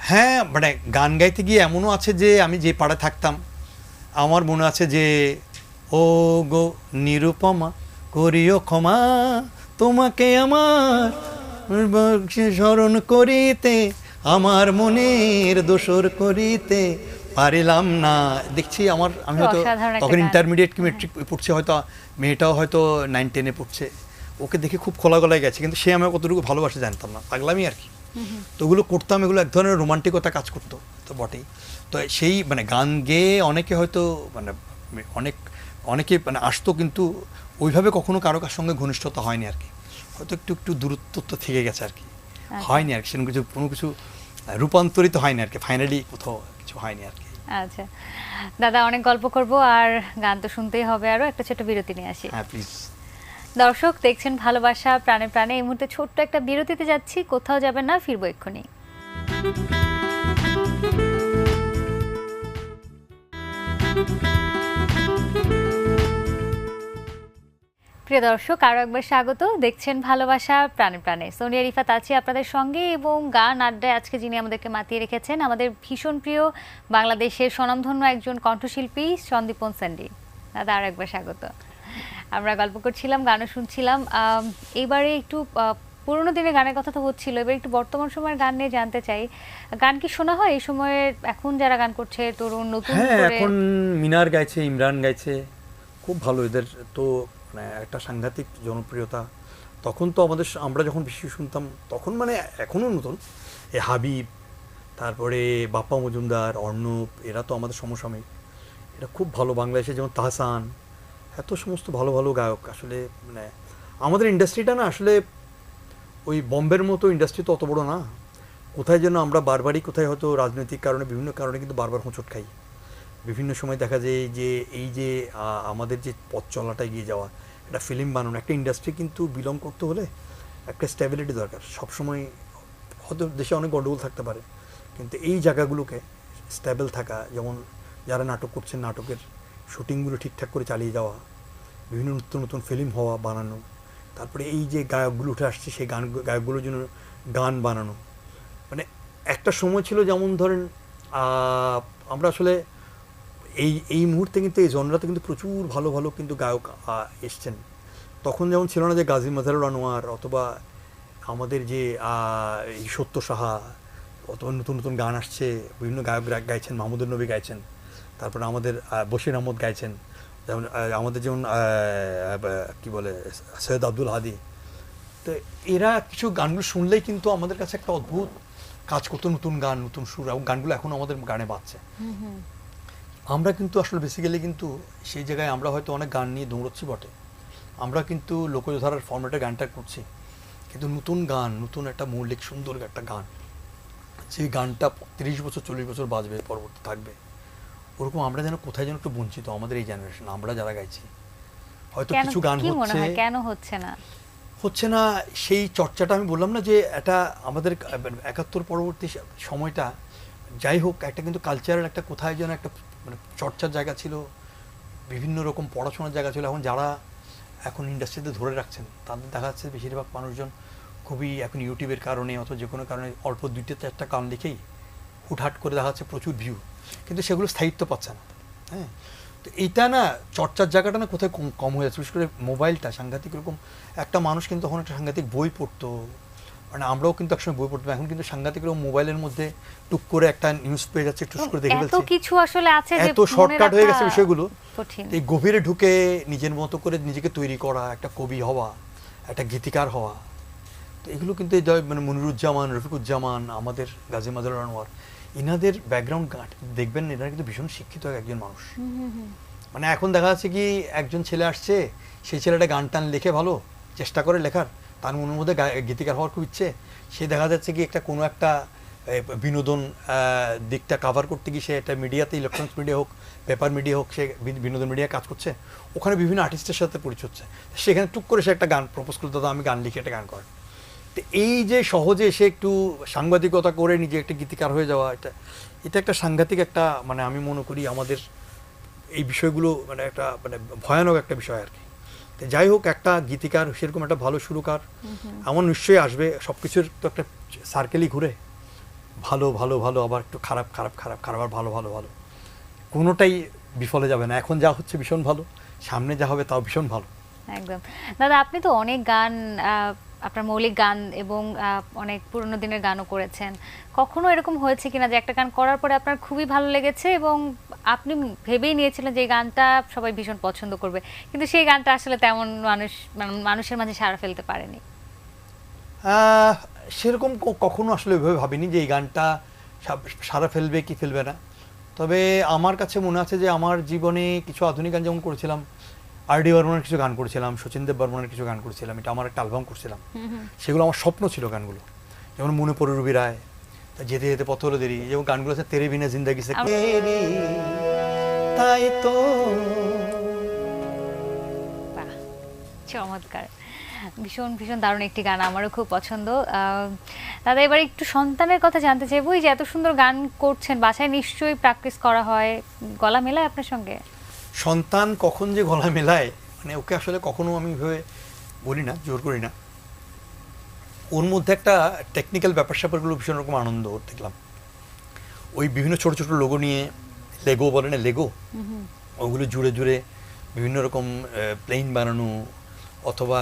হ্যাঁ, মানে গান গাইতে গিয়ে এমনও আছে যে আমি যে পাড়ায় থাকতাম, আমার মনে আছে যে ও গো নিরুপমা করিও ক্ষমা, তোমাকে আমার স্মরণ করিতে, আমার মনের দোসর করিতে পারিলাম না। দেখছি আমি হয়তো তখন ইন্টারমিডিয়েট কি মেট্রিক পড়ছে, হয়তো মেয়েটাও হয়তো 9-10-এ পড়ছে, ওকে দেখে খুব খোলা গলায় গেছে, কিন্তু সে আমাকে কতটুকু ভালোবাসে জানতাম না, পাগলামি আর কি। তো ওগুলো করতাম, এগুলো এক ধরনের রোমান্টিকতা কাজ করতো তো বটেই। তো সেই মানে গান গেয়ে অনেকে হয়তো মানে অনেকে মানে আসতো, কিন্তু ওইভাবে কখনো কারো সঙ্গে ঘনিষ্ঠতা হয়নি আর কি, হয়তো একটু একটু দূরত্ব থেকে গেছে আর কি, হয়নি আর কি সেরকম কিছু, কোনো কিছু রূপান্তরিত হয়নি আর কি, ফাইনালি কোথাও কিছু হয়নি আর কি। আচ্ছা দাদা, অনেক গল্প করব আর গান তো শুনতেই হবে, আরো একটা ছোট বিরতি নিয়ে আসি। হ্যাঁ প্লিজ। দর্শক দেখছেন ভালোবাসা প্রাণে প্রাণে। এই মুহূর্তে ছোট্ট একটা বিরতিতে যাচ্ছি, কোথাও যাবেন না, ফিরবো এক্ষুনি। প্রিয় দর্শক, আরও একবার স্বাগত। দেখছেন ভালোবাসা প্রাণে প্রাণে। সোনিয়া রিফাত আছি আপনাদের সঙ্গে, এবং গান আড্ডায় আজকে যিনি আমাদেরকে মাতিয়ে রেখেছেন, আমাদের ভীষণ প্রিয় বাংলাদেশের স্বনামধন্য একজন কণ্ঠশিল্পী সন্দীপন স্যান্ডি। দাদা, আর একবার স্বাগত। আমরা গল্প করছিলাম, গানও শুনছিলাম। এবারে একটু পুরোনো দিনের গানের কথা তো হচ্ছিল, এবার একটু বর্তমান সময়ের গান নিয়ে জানতে চাই। গান কি শোনা হয় এই সময়ে? এখন যারা গান করছে তরুণ নতুন হ্যাঁ, করে, এখন মিনার গাইছে, ইমরান গাইছে, খুব ভালো। এদের তো মানে একটা সাংঘাতিক জনপ্রিয়তা। তখন তো আমরা যখন বেশি শুনতাম তখন, মানে এখনও নতুন, এ হাবিব, তারপরে বাপ্পা মজুমদার, অর্ণব, এরা তো আমাদের সমসাময়িক। এটা খুব ভালো। বাংলাদেশে যেমন তাহসান, এত সমস্ত ভালো ভালো গায়ক। আসলে মানে আমাদের ইন্ডাস্ট্রিটা না, আসলে ওই বম্বের মতো ইন্ডাস্ট্রি তো অত বড় না। কোথায় যেন আমরা বারবারই, কোথায় হয়তো রাজনৈতিক কারণে, বিভিন্ন কারণে কিন্তু বারবার হোঁচট খাই। বিভিন্ন সময় দেখা যায় যে এই যে আমাদের যে পথ চলাটা এগিয়ে যাওয়া, একটা ফিল্ম বানানো, একটা ইন্ডাস্ট্রি কিন্তু বিলং করতে হলে একটা স্ট্যাবিলিটি দরকার। সবসময় হয়তো দেশে অনেক গণ্ডগোল থাকতে পারে, কিন্তু এই জায়গাগুলোকে স্ট্যাবল থাকা, যেমন যারা নাটক করছেন নাটকের শুটিংগুলো ঠিকঠাক করে চালিয়ে যাওয়া, বিভিন্ন নতুন নতুন ফিল্ম হওয়া, বানানো, তারপরে এই যে গায়কগুলো উঠে আসছে সেই গায়কগুলোর জন্য গান বানানো। মানে একটা সময় ছিল, যেমন ধরেন আমরা আসলে এই মুহূর্তে কিন্তু এই জনরাতে কিন্তু প্রচুর ভালো ভালো কিন্তু গায়ক এসছেন। তখন যেমন ছিল না যে গাজী মাজহারুল আনোয়ার, অথবা আমাদের যে এই সত্য সাহা, অথবা নতুন নতুন গান আসছে, বিভিন্ন গায়ক গাইছেন, মাহমুদুর নবী গাইছেন, তারপরে আমাদের বশির আহমদ গাইছেন, যেমন আমাদের যেমন কি বলে সৈয়দ আব্দুল হাদি। তো এরা কিছু গানগুলো শুনলেই কিন্তু আমাদের কাছে একটা অদ্ভুত কাজ করতো, নতুন গান, নতুন সুর, এবং গানগুলো এখন আমাদের গানে বাজছে। আমরা কিন্তু আসলে বেসিক্যালি কিন্তু সেই জায়গায় আমরা হয়তো অনেক গান নিয়ে দৌড়চ্ছি বটে, আমরা কিন্তু লোকধারার ফরম্যাটের গানটা করছি, কিন্তু নতুন গান, নতুন একটা মৌলিক সুন্দর একটা গান, যে গানটা 30 বছর 40 বছর বাজবে, পরবর্তী থাকবে, ওরকম আমরা যেন কোথায় যেন একটু বঞ্চিত আমাদের এই জেনারেশন, আমরা যারা গাইছি। হয়তো কিছু গান হচ্ছে, কেন হচ্ছে না সেই চর্চাটা আমি বললাম না যে এটা আমাদের 71 পরবর্তী সময়টা, যাই হোক, একটা কিন্তু কালচারের একটা কোথায় যেন একটা মানে চর্চার জায়গা ছিল, বিভিন্ন রকম পড়াশোনার জায়গা ছিল। এখন যারা এখন ইন্ডাস্ট্রিতে ধরে রাখছেন তাদের দেখা যাচ্ছে বেশিরভাগ মানুষজন খুবই এখন ইউটিউবের কারণে অথবা যে কোনো কারণে অল্প 2-4টা গান লিখেই হুটহাট করে দেখা যাচ্ছে প্রচুর ভিউ, কিন্তু সেগুলো স্থায়িত্ব পাচ্ছে না। হ্যাঁ, তো এইটা না, চর্চার জায়গাটা না কোথায় কম হয়ে যাচ্ছে। বিশেষ করে মোবাইলটা সাংঘাতিক রকম, একটা মানুষ কিন্তু তখন একটা সাংঘাতিক বই পড়তো, মানে আমরাও কিন্তু একসময় বই পড়তাম, এখন কিন্তু সাংঘাতিক রকম মোবাইলের মধ্যে টুক করে একটা নিউজ পেয়ে যাচ্ছে, টুক করে দেখে ফেলছে, এত কিছু আসলে আছে যে এত শর্টকাট হয়ে গেছে বিষয়গুলো। কঠিন। এই গভীরে ঢুকে নিজের মতো করে নিজেকে তৈরি করা, একটা কবি হওয়া, একটা গীতিকার হওয়া, তো এগুলো কিন্তু এই মানে মনিরুজ্জামান, রফিকুজ্জামান, আমাদের গাজী মাজহারুল আনোয়ার, ইনাদের ব্যাকগ্রাউন্ড দেখবেন, এনারা কিন্তু ভীষণ শিক্ষিত একজন মানুষ। মানে এখন দেখা যাচ্ছে কি, একজন ছেলে আসছে, সেই ছেলেটা গান টান লেখে, ভালো চেষ্টা করে লেখার, তার মনের মধ্যে গীতিকার হওয়ার খুব ইচ্ছে, সে দেখা যাচ্ছে কি একটা কোনো একটা বিনোদন দিকটা কাভার করতে গিয়ে সে একটা মিডিয়াতে, ইলেকট্রনিক্স মিডিয়া হোক, পেপার মিডিয়া হোক, সে বিনোদন মিডিয়া কাজ করছে, ওখানে বিভিন্ন আর্টিস্টের সাথে পরিচয় হচ্ছে, সেখানে টুক করে সে একটা গান প্রপোজ করতে, দাদা আমি গান লিখে একটা গান করেন। তো এই যে সহজে সে একটু সাংবাদিকতা করে নিজে একটা গীতিকার হয়ে যাওয়া, এটা একটা সাংঘাতিক একটা, মানে আমি মনে করি আমাদের এই বিষয়গুলো মানে একটা মানে ভয়ানক একটা বিষয় আর কি। তো যাই হোক, একটা গীতিকার সেরকম একটা ভালো সুরকার আমার নিশ্চয়ই আসবে, সব কিছুর তো একটা সার্কেলই ঘুরে, ভালো ভালো ভালো, আবার একটু খারাপ খারাপ খারাপ খারাপ, আর ভালো ভালো ভালো, কোনোটাই বিফলে যাবে না। এখন যা হচ্ছে ভীষণ ভালো, সামনে যা হবে তাও ভীষণ ভালো। একদম। দাদা, আপনি তো অনেক গান, আপনার মৌলিক গান এবং অনেক পুরনো দিনের গানও করেছেন, কখনো এরকম হয়েছে কিনা যে একটা গান করার পরে আপনার খুবই ভালো লেগেছে এবং আপনি ভেবেই নিয়েছিলেন যে এই গানটা সবাই ভীষণ পছন্দ করবে, কিন্তু সেই গানটা আসলে তেমন মানুষের মাঝে সাড়া ফেলতে পারেনি? সেরকম কখনো আসলে ওইভাবে ভাবিনি যে এই গানটা সাড়া ফেলবে কি ফেলবে না। তবে আমার কাছে মনে আছে যে আমার জীবনে কিছু আধুনিক গান যেমন করেছিলাম, আর.ডি. বর্মনের কিছু গান করেছিলাম, শচীন দেব বর্মনের কিছু গান করেছিলাম, এটা আমার একটা অ্যালবাম করছিলাম, সেগুলো আমার স্বপ্ন ছিল গানগুলো। যেমন মনে পড়ে রবি রায়, যেতে যেতে পথ হলো দেরি, যেমন গানগুলো আছে তেরে বিনা জিন্দাগি সে তাই তো। চমৎকার, ভীষণ ভীষণ দারুণ একটি গান, আমারও খুব পছন্দ। দাদা, এবার একটু সন্তানের কথা জানতে চাইবো। এই যে এত সুন্দর গান করছেন, বাসায় নিশ্চয়ই প্র্যাকটিস করা হয়, গলা মেলায় আপনার সঙ্গে? সন্তান কখন যে গলা মেলায়, মানে ওকে আসলে কখনো আমি ভেবে বলি না, জোর করি না। ওর মধ্যে একটা টেকনিক্যাল ব্যাপার স্যাপারগুলো ভীষণ রকম আনন্দ ওর দেখলাম। ওই বিভিন্ন ছোট ছোট লোগো নিয়ে, লেগো বলে না, লেগো, ওগুলো জুড়ে জুড়ে বিভিন্ন রকম প্লেন বানানো, অথবা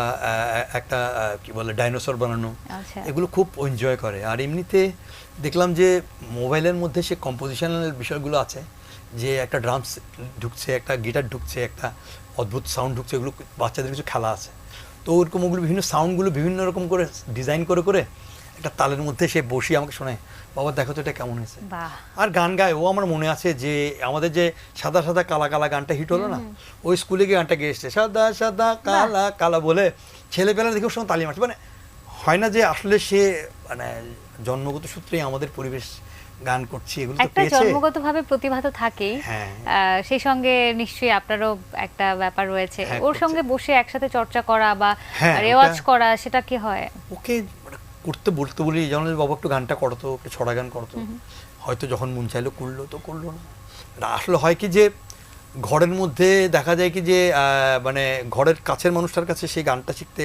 একটা কি বলে ডাইনোসর বানানো, আচ্ছা, এগুলো খুব এনজয় করে। আর এমনিতে দেখলাম যে মোবাইলের মধ্যে সে কম্পোজিশনাল বিষয়গুলো আছে, যে একটা ড্রামস ঢুকছে, একটা গিটার ঢুকছে, একটা অদ্ভুত সাউন্ড ঢুকছে, এগুলো বাচ্চাদের কিছু খেলা আছে। তো ওরকম ওগুলো বিভিন্ন সাউন্ডগুলো বিভিন্ন রকম করে ডিজাইন করে করে একটা তালের মধ্যে সে বসিয়ে আমাকে শোনায়, বাবা দেখো তো এটা কেমন হয়েছে। বাহ, আর গান গায় ও। আমার মনে আছে যে আমাদের যে সাদা সাদা কালা কালা গানটা হিট হলো না, ওই স্কুলে গিয়ে গানটা গেয়ে এসছে, সাদা সাদা কালা কালা বলে ছেলেবেলা দেখে ওর সঙ্গে তালি মারছে। মানে হয় না যে আসলে সে মানে জন্মগত সূত্রেই আমাদের পরিবেশ গান করছি, এগুলো তো একটা পেয়েছে। জন্মগতভাবে প্রতিভা তো থাকেই, হ্যাঁ, সেই সঙ্গে নিশ্চয়ই আপনারও একটা ব্যাপার রয়েছে, হ্যাঁ, ওর করছে। সঙ্গে বসে একসাথে চর্চা করা বা হ্যাঁ, রেওয়াজ ওটা- করা, সেটা কি হয়? ওকে মানে করতে বলতে বলি, যেমন বাবা একটু গানটা করতো, একটু ছড়া গান করতো, হয়তো যখন মন চাইলো করলো, তো করলো না। আর আসলে হয় কি যে ঘরের মধ্যে দেখা যায় কি যে মানে ঘরের কাছের মানুষটার কাছে সেই গানটা শিখতে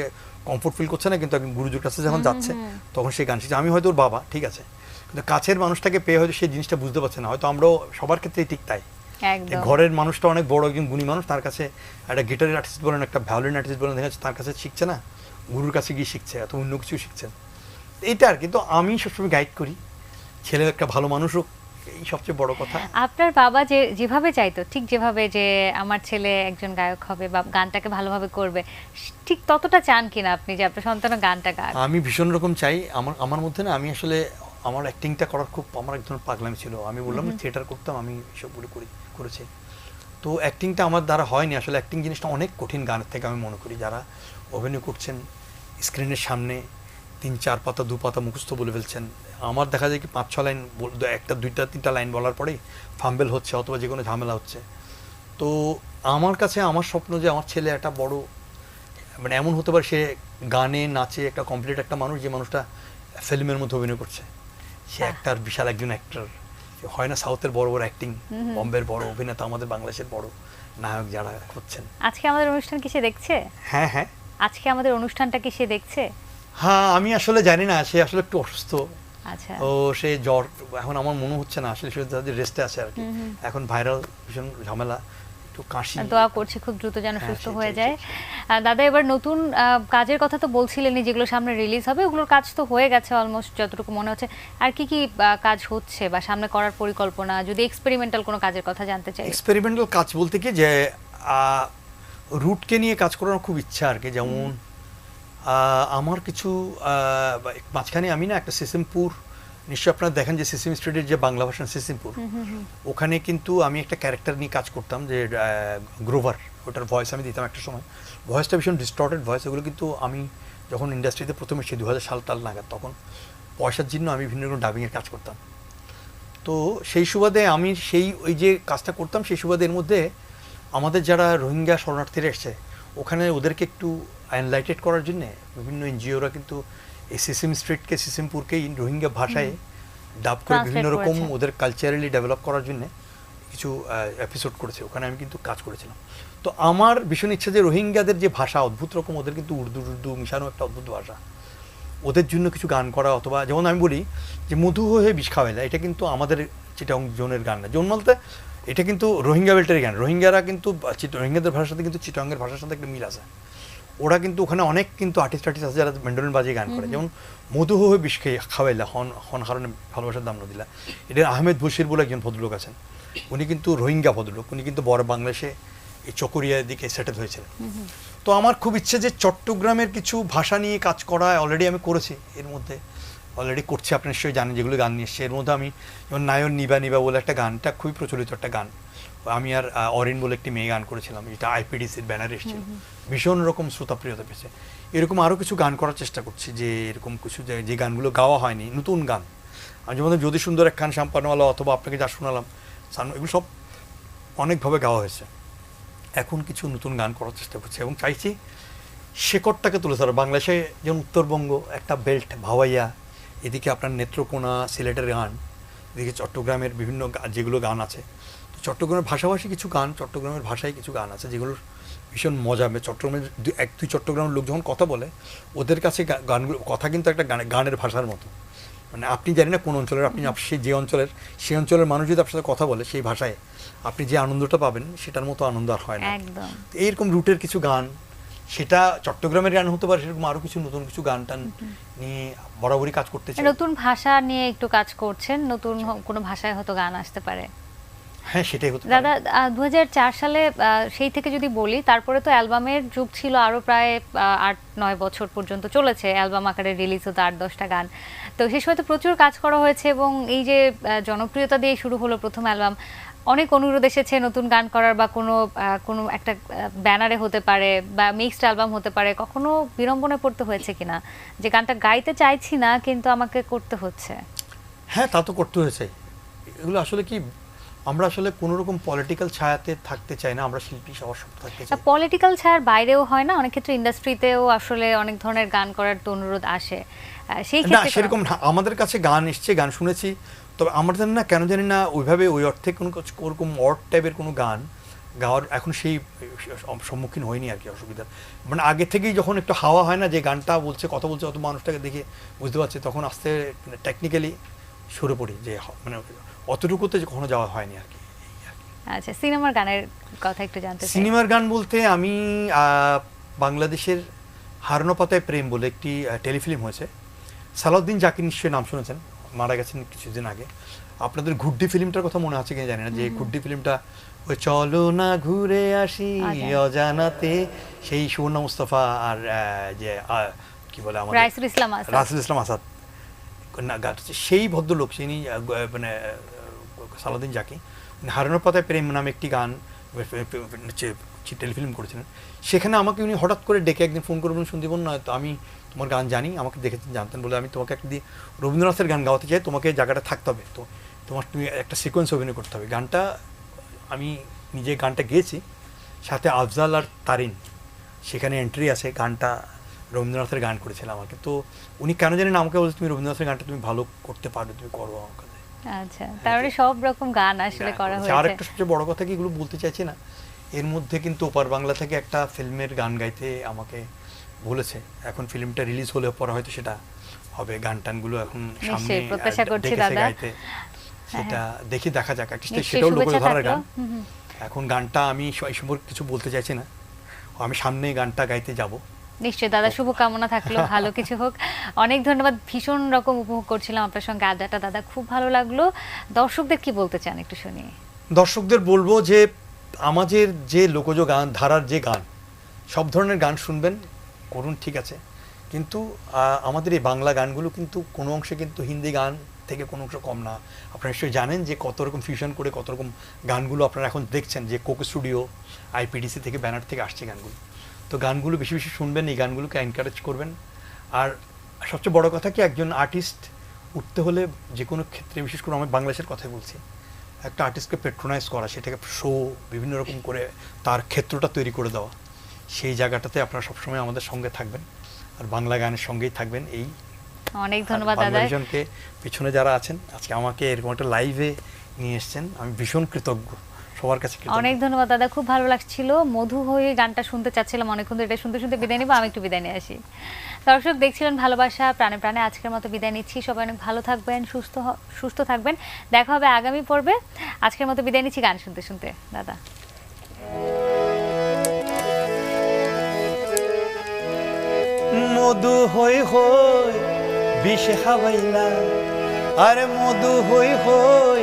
কমফোর্ট ফিল করছে না, কিন্তু একজন গুরুজুর কাছে যখন যাচ্ছে তখন সেই গান শিখছে। আমি হয়তো ওর বাবা, ঠিক আছে, কিন্তু কাছের মানুষটাকে পেয়ে হয়তো সেই জিনিসটা বুঝতে পারছে না। হয়তো আমরাও সবার ক্ষেত্রেই ঠিক তাই, যে একদম, ঘরের মানুষটা অনেক বড় একজন গুণী মানুষ, তার কাছে একটা গিটারের আর্টিস্ট বলেন, একটা ভায়োলিন আর্টিস্ট বলেন, দেখা যাচ্ছে তার কাছে শিখছে না, গুরুর কাছে গিয়ে শিখছে, এত অন্য কিছু শিখছেন। এইটা আর কি। তো আমি সবসময় গাইড করি, ছেলে একটা ভালো মানুষ হোক, এই সবচেয়ে বড় কথা। আপনার বাবা যেভাবে চাইতো, ঠিক যেভাবে যে আমার ছেলে একজন গায়ক হবে বা গানটাকে ভালোভাবে করবে, ঠিক ততটা চান কিনা আপনি যে আপনার সন্তানও গানটা গাক? আমি ভীষণ রকম চাই। আমার মধ্যে না, আমি আসলে আমার অ্যাক্টিংটা করার খুব আমার এক ধরনের পাগলামি ছিল। আমি বললাম থিয়েটার করতাম, আমি এসবগুলো করেছি। তো অ্যাক্টিংটা আমার দ্বারা হয়নি। আসলে অ্যাক্টিং জিনিসটা অনেক কঠিন গানের থেকে আমি মনে করি। যারা অভিনয় করছেন স্ক্রিনের সামনে 3-4 পাতা 2 পাতা মুখস্থ বলে ফেলছেন, আমার দেখা যায় কি 5-6 লাইন, একটা 2টা 3টা লাইন বলার পরেই ফাম্বেল হচ্ছে অথবা যে কোনো ঝামেলা হচ্ছে। তো আমার কাছে আমার স্বপ্ন যে আমার ছেলে একটা বড়, মানে এমন হতে পারে সে গানে নাচে একটা কমপ্লিট একটা মানুষ, যে মানুষটা ফিল্মের মধ্যে অভিনয় করছে, সে একটা বিশাল একজন অ্যাক্টর। হয় না সাউথের বড় বড় অ্যাক্টিং, বম্বের বড় অভিনেতা, আমাদের বাংলাদেশের বড় নায়ক যারা হচ্ছেন। আজকে আমাদের অনুষ্ঠান কি সে দেখছে? হ্যাঁ হ্যাঁ, আজকে আমাদের অনুষ্ঠানটা কি সে দেখছে? হ্যাঁ, আমি আসলে জানি না, সে আসলে একটু অসুস্থ। আচ্ছা, ও সে জ্বর, এখন আমার মনে হচ্ছে না আসলে, সে রেস্টে আছে আর কি। এখন ভাইরাল ভীষণ ঝামেলা, একটু কাশি। দোয়া করছি খুব দ্রুত যেন হ্যাঁ, সুস্থ সেটাই, হয়ে যায়। সেটাই। দাদা, এবার নতুন কাজের কথা তো বলছিলেনই, যেগুলো সামনে রিলিজ হবে, ওগুলোর কাজ তো হয়ে গেছে অলমোস্ট যতটুকু মনে হচ্ছে। আর কি কি কাজ হচ্ছে বা সামনে করার পরিকল্পনা, যদি এক্সপেরিমেন্টাল কোনো কাজের কথা জানতে চাই? এক্সপেরিমেন্টাল কাজ বলতে কি যে রুটকে নিয়ে কাজ করার খুব ইচ্ছা আর কি। যেমন আমার কিছু মাঝখানে আমি না একটা সিসিমপুর, নিশ্চয়ই আপনারা দেখেন যে সিসিম স্ট্রিটের যে বাংলা ভাষার সিসিমপুর, ওখানে কিন্তু আমি একটা ক্যারেক্টার নিয়ে কাজ করতাম, যে গ্রোভার, ওটার ভয়েস আমি দিতাম একটা সময়। ভয়েসটা ভীষণ ডিস্টর্টেড ভয়েস। ওগুলো কিন্তু আমি যখন ইন্ডাস্ট্রিতে প্রথমে এসেছি 2000 সাল টাল নাগাদ, তখন পয়সার জন্য আমি বিভিন্ন রকম ডাবিংয়ের কাজ করতাম। তো সেই সুবাদে আমি ওই যে কাজটা করতাম, সেই সুবাদে এর মধ্যে আমাদের যারা রোহিঙ্গা শরণার্থীরা এসছে, ওখানে ওদেরকে একটু এনলাইটেড করার জন্য বিভিন্ন এনজিওরা কিন্তু এই সিসিম স্ট্রিটকে, সিসিমপুরকেই রোহিঙ্গা ভাষায় ডাব করে বিভিন্ন রকম ওদের কালচারালি ডেভেলপ করার জন্য কিছু এপিসোড করেছে। ওখানে আমি কিন্তু কাজ করেছিলাম। তো আমার ভীষণ ইচ্ছা যে রোহিঙ্গাদের যে ভাষা অদ্ভুত রকম, ওদের কিন্তু উর্দু মিশানো একটা অদ্ভুত ভাষা, ওদের জন্য কিছু গান করা। অথবা যেমন আমি বলি যে মধু হয়ে বিষ খাওয়াইলা, এটা কিন্তু আমাদের চিটাং জোনের গান না। জোন বলতে এটা কিন্তু রোহিঙ্গা বেল্টের গান। রোহিঙ্গারা কিন্তু রোহিঙ্গাদের ভাষার সাথে কিন্তু চিটাংয়ের ভাষার সাথে একটা মিল আছে। ওরা কিন্তু ওখানে অনেক কিন্তু আর্টিস্ট আছে যারা মেন্ডোলিন বাজিয়ে গান করে। যেমন মধু হয়ে বিষ খাওয়াইলা, হন হারণে ভালোবাসার দাম নদিলা, এটা আহমেদ বশির বলে একজন ভদ্রলোক আছেন। উনি কিন্তু রোহিঙ্গা ভদ্রলোক, উনি কিন্তু বড় বাংলাদেশে এই চকরিয়ার দিকে সেটেল হয়েছিলেন। তো আমার খুব ইচ্ছে যে চট্টগ্রামের কিছু ভাষা নিয়ে কাজ করা। অলরেডি আমি করেছি, এর মধ্যে অলরেডি করছি, আপনি নিশ্চয়ই জানেন যেগুলো গান নিয়ে এসছে। এর মধ্যে আমি যেমন নায়ন নিবা নিবা বলে একটা গানটা খুবই প্রচলিত একটা গান, আমি আর অরিন বলে একটি মেয়ে গান করেছিলাম, যেটা আইপিডিসির ব্যানারে এসেছিল, ভীষণ রকম শ্রোতাপ্রিয়তা পেয়েছে। এরকম আরও কিছু গান করার চেষ্টা করছি, যে এরকম কিছু যে গানগুলো গাওয়া হয়নি, নতুন গান। আমি যেমন যদি সুন্দর এক খান শ্যাম্পানওয়ালা অথবা আপনাকে যা শোনালাম এগুলো সব অনেকভাবে গাওয়া হয়েছে। এখন কিছু নতুন গান করার চেষ্টা করছি এবং চাইছি শেকড়টাকে তুলে ধরা। বাংলাদেশে যেমন উত্তরবঙ্গ একটা বেল্ট, ভাওয়াইয়া, এদিকে আপনার নেত্রকোনা, সিলেটের গান, এদিকে চট্টগ্রামের বিভিন্ন যেগুলো গান আছে, তো চট্টগ্রামের ভাষাভাষী কিছু গান, চট্টগ্রামের ভাষায় কিছু গান আছে যেগুলোর ভীষণ মজা হবে। চট্টগ্রামের দুই চট্টগ্রামের লোক যখন কথা বলে, ওদের কাছে গানগুলো কথা কিন্তু একটা গানের ভাষার মতো। মানে আপনি জানি না কোন অঞ্চলের, আপনি যে অঞ্চলের, সেই অঞ্চলের মানুষ যদি আপনার সাথে কথা বলে সেই ভাষায়, আপনি যে আনন্দটা পাবেন সেটার মতো আনন্দ আর হয় না। একদম এইরকম রুটের কিছু গান, সেটা চট্টগ্রামের গান হতে পারে, সেরকম আরো কিছু নতুন কিছু গান টান নিয়ে বরাবরই কাজ করতে চাই। নতুন ভাষা নিয়ে একটু কাজ করছেন, নতুন কোনো ভাষায় হয়তো গান আসতে পারে। হ্যাঁ, সেটাই হতে পারে। দাদা 2004 সালে সেই থেকে যদি বলি, তারপরে তো অ্যালবামের যুগ ছিল আরো প্রায় 8-9 বছর পর্যন্ত চলেছে, অ্যালবাম আকারে রিলিজ হতো 8-10টা গান। তো সেই সময় তো প্রচুর কাজ করা হয়েছে এবং এই যে জনপ্রিয়তা দিয়ে শুরু হলো প্রথম অ্যালবাম, অনেক অনুরোধ এসেছে নতুন গান করার, বা কোনো একটা ব্যানারে হতে পারে বা মিক্সড অ্যালবাম হতে পারে। কখনো বিড়ম্বনায় পড়তে হয়েছে কিনা যে গানটা গাইতে চাইছি না কিন্তু আমাকে করতে হচ্ছে? হ্যাঁ, তা তো করতে হয়েছে। এগুলো আসলে কি, আমরা আসলে কোনো রকম পলিটিক্যাল ছায়াতে থাকতে চাই না, আমরা শিল্পী সবার সাথে থাকতে চাই। পলিটিক্যাল ছায়ার বাইরেও হয় না, অনেক ক্ষেত্রে ইন্ডাস্ট্রিতেও আসলে অনেক ধরনের গান করার তো অনুরোধ আসে, সেই না, ক্ষেত্রে সেরকম না। আমাদের কাছে গান এসছে, গান শুনেছি, তবে আমাদের না কেন জানি না ওইভাবে ওই অর্থে কোনো ওরকম অড টাইপের কোনো গান গাওয়ার এখন সেই সম্মুখীন হয়নি আর কি, অসুবিধার। মানে আগে থেকেই যখন একটু হাওয়া হয় না, যে গানটা বলছে, কথা বলছে, অত মানুষটাকে দেখে বুঝতে পারছে, তখন আস্তে টেকনিক্যালি সরে পড়ি, যে মানে অতটুকুতে কখনো যাওয়া হয়নি আর কি। আচ্ছা, সিনেমার গানের কথা একটু জানতে চাই। সিনেমার গান বলতে আমি বাংলাদেশের হারানো পাতায় প্রেম বলে একটি টেলিফিল্ম হয়েছে, সালাউদ্দিন জাকির নিশ্চয়ই নাম শুনেছেন, মারা গেছেন কিছুদিন আগে। আপনাদের ঘুড্ডি ফিল্মটার কথা মনে আছে কিনা জানি না, যে ঘুড্ডি ফিল্মটা ওই চলো না ঘুরে আসি অজানাতে, সেই সুবর্ণা মুস্তাফা আর যে কি বলে আমাদের রাইসুল ইসলাম আসাদ না গাচ্ছে, সেই ভদ্রলোক, তিনি মানে সালাউদ্দিন জাকি হারানোর পাতায় প্রেম নামে একটি গান টেলিফিল্ম করেছিলেন। সেখানে আমাকে উনি হঠাৎ করে ডেকে একদিন ফোন করে বলুন, সন্দীপন না তো আমি তোমার গান জানি, আমাকে দেখেছেন, জানতেন বলে, আমি তোমাকে একটা দিয়ে রবীন্দ্রনাথের গান গাওয়াতে চাই, তোমাকে জায়গাটা থাকতে হবে, তো তুমি একটা সিকোয়েন্স অভিনয় করতে হবে। গানটা আমি নিজে গানটা গেয়েছি, সাথে আফজাল আর তারিন সেখানে এন্ট্রি আছে, গানটা রবীন্দ্রনাথের গান করেছিলাম আমাকে। তো উনি কেন জানেন আমাকে বলছে, তুমি রবীন্দ্রনাথের গানটা তুমি ভালো করতে পারো, তুমি করো আমার কাছে। আচ্ছা, তারপরে সব রকম গান আসলে করা হয়েছে। আর একটা সবচেয়ে বড় কথা কি, এগুলো বলতে চাইছি না, এর মধ্যে কিন্তু ওপার বাংলা থেকে একটা ফিল্মের গান গাইতে আমাকে বলেছে। এখন ফিল্মটা রিলিজ হলে পরে হয়তো সেটা হবে, গান টানগুলো এখন সামনে প্রত্যাশা করছি দাদা, সেটা দেখি, দেখা যাক। সেটাও লোকধারার গান। এখন গানটা আমি এই সম্পর্কে কিছু বলতে চাইছি না, আমি সামনে গানটা গাইতে যাব। নিশ্চয়ই দাদা, শুভকামনা থাকলো, ভালো কিছু হোক। অনেক ধন্যবাদ, ভীষণ রকম উপভোগ করছিলাম আপনার সঙ্গে আড্ডাটা দাদা, খুব ভালো লাগলো। দর্শকদের কি বলতে চান একটু শুনি? দর্শকদের বলবো যে আমাদের যে লোকজ গান ধারার যে গান, সব ধরনের গান শুনবেন, করুন, ঠিক আছে, কিন্তু আমাদের এই বাংলা গানগুলো কিন্তু কোনো অংশে কিন্তু হিন্দি গান থেকে কোনো অংশ কম না। আপনারা নিশ্চয়ই জানেন যে কত রকম ফিউশন করে কত রকম গানগুলো আপনারা এখন দেখছেন, যে কোক স্টুডিও, আইপিডিসি থেকে, ব্যানার থেকে আসছে গানগুলো। তো গানগুলো বেশি বেশি শুনবেন, এই গানগুলোকে এনকারেজ করবেন। আর সবচেয়ে বড় কথা কি, একজন আর্টিস্ট উঠতে হলে যে কোনো ক্ষেত্রে, বিশেষ করে আমি বাংলাদেশের কথাই বলছি, একটা আর্টিস্টকে পেট্রোনাইজ করা, সেটাকে শো বিভিন্ন রকম করে তার ক্ষেত্রটা তৈরি করে দেওয়া, সেই জায়গাটাতে আপনারা সবসময় আমাদের সঙ্গে থাকবেন আর বাংলা গানের সঙ্গেই থাকবেন। এই অনেক ধন্যবাদ দাদা। বাংলাদেশকে পিছনে যারা আছেন, আজকে আমাকে এরকম একটা লাইভে নিয়ে এসেছেন, আমি ভীষণ কৃতজ্ঞ সবার কাছে। অনেক ধন্যবাদ দাদা, খুব ভালো লাগছিল। মধু হয়ে গানটা শুনতে চাচ্ছিলাম অনেকক্ষণ ধরে, এটা শুনতে শুনতে বিদায় নিব, আমি একটু বিদায় নিয়ে আসি। দর্শক দেখছিলেন ভালোবাসা প্রাণে প্রাণে, আজকের মতো বিদায় নিচ্ছি। সবাই অনেক ভালো থাকবেন, সুস্থ থাকবেন, দেখা হবে আগামী পর্বে। আজকের মতো বিদায় নিচ্ছি গান শুনতে শুনতে। দাদা, মধু হই হই বিষে খাবাইলা, আরে মধু হই হই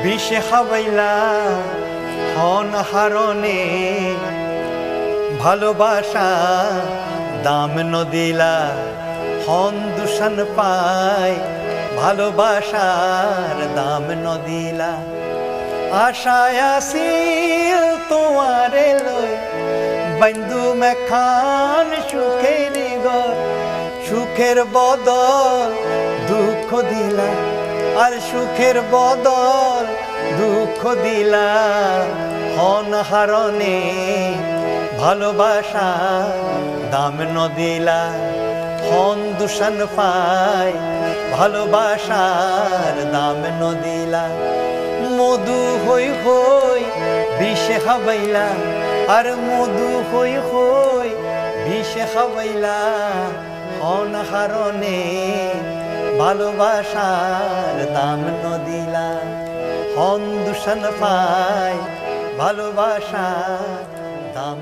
বিষে খাবাইলা, হন হারনে ভালোবাসা দাম নদিলা, হন দূষণ পায় ভালোবাসার দাম নদিলা। আশায় আসিল তোমারে লই, বন্ধু মেখান সুখের গর, সুখের বদল দুঃখ দিলা, আর সুখের বদল দুঃখ দিলা, হন হারনে ভালোবাসা দাম নদিলা হন দূষণ পায় ভালোবাসার দাম নদিলা মধু হই হই বিষে খাবাইলা আর মধু হই হই বিষে খাবাইলা হন কারণে ভালোবাসার দাম নদিলা হন দূষণ পায় ভালোবাসার দাম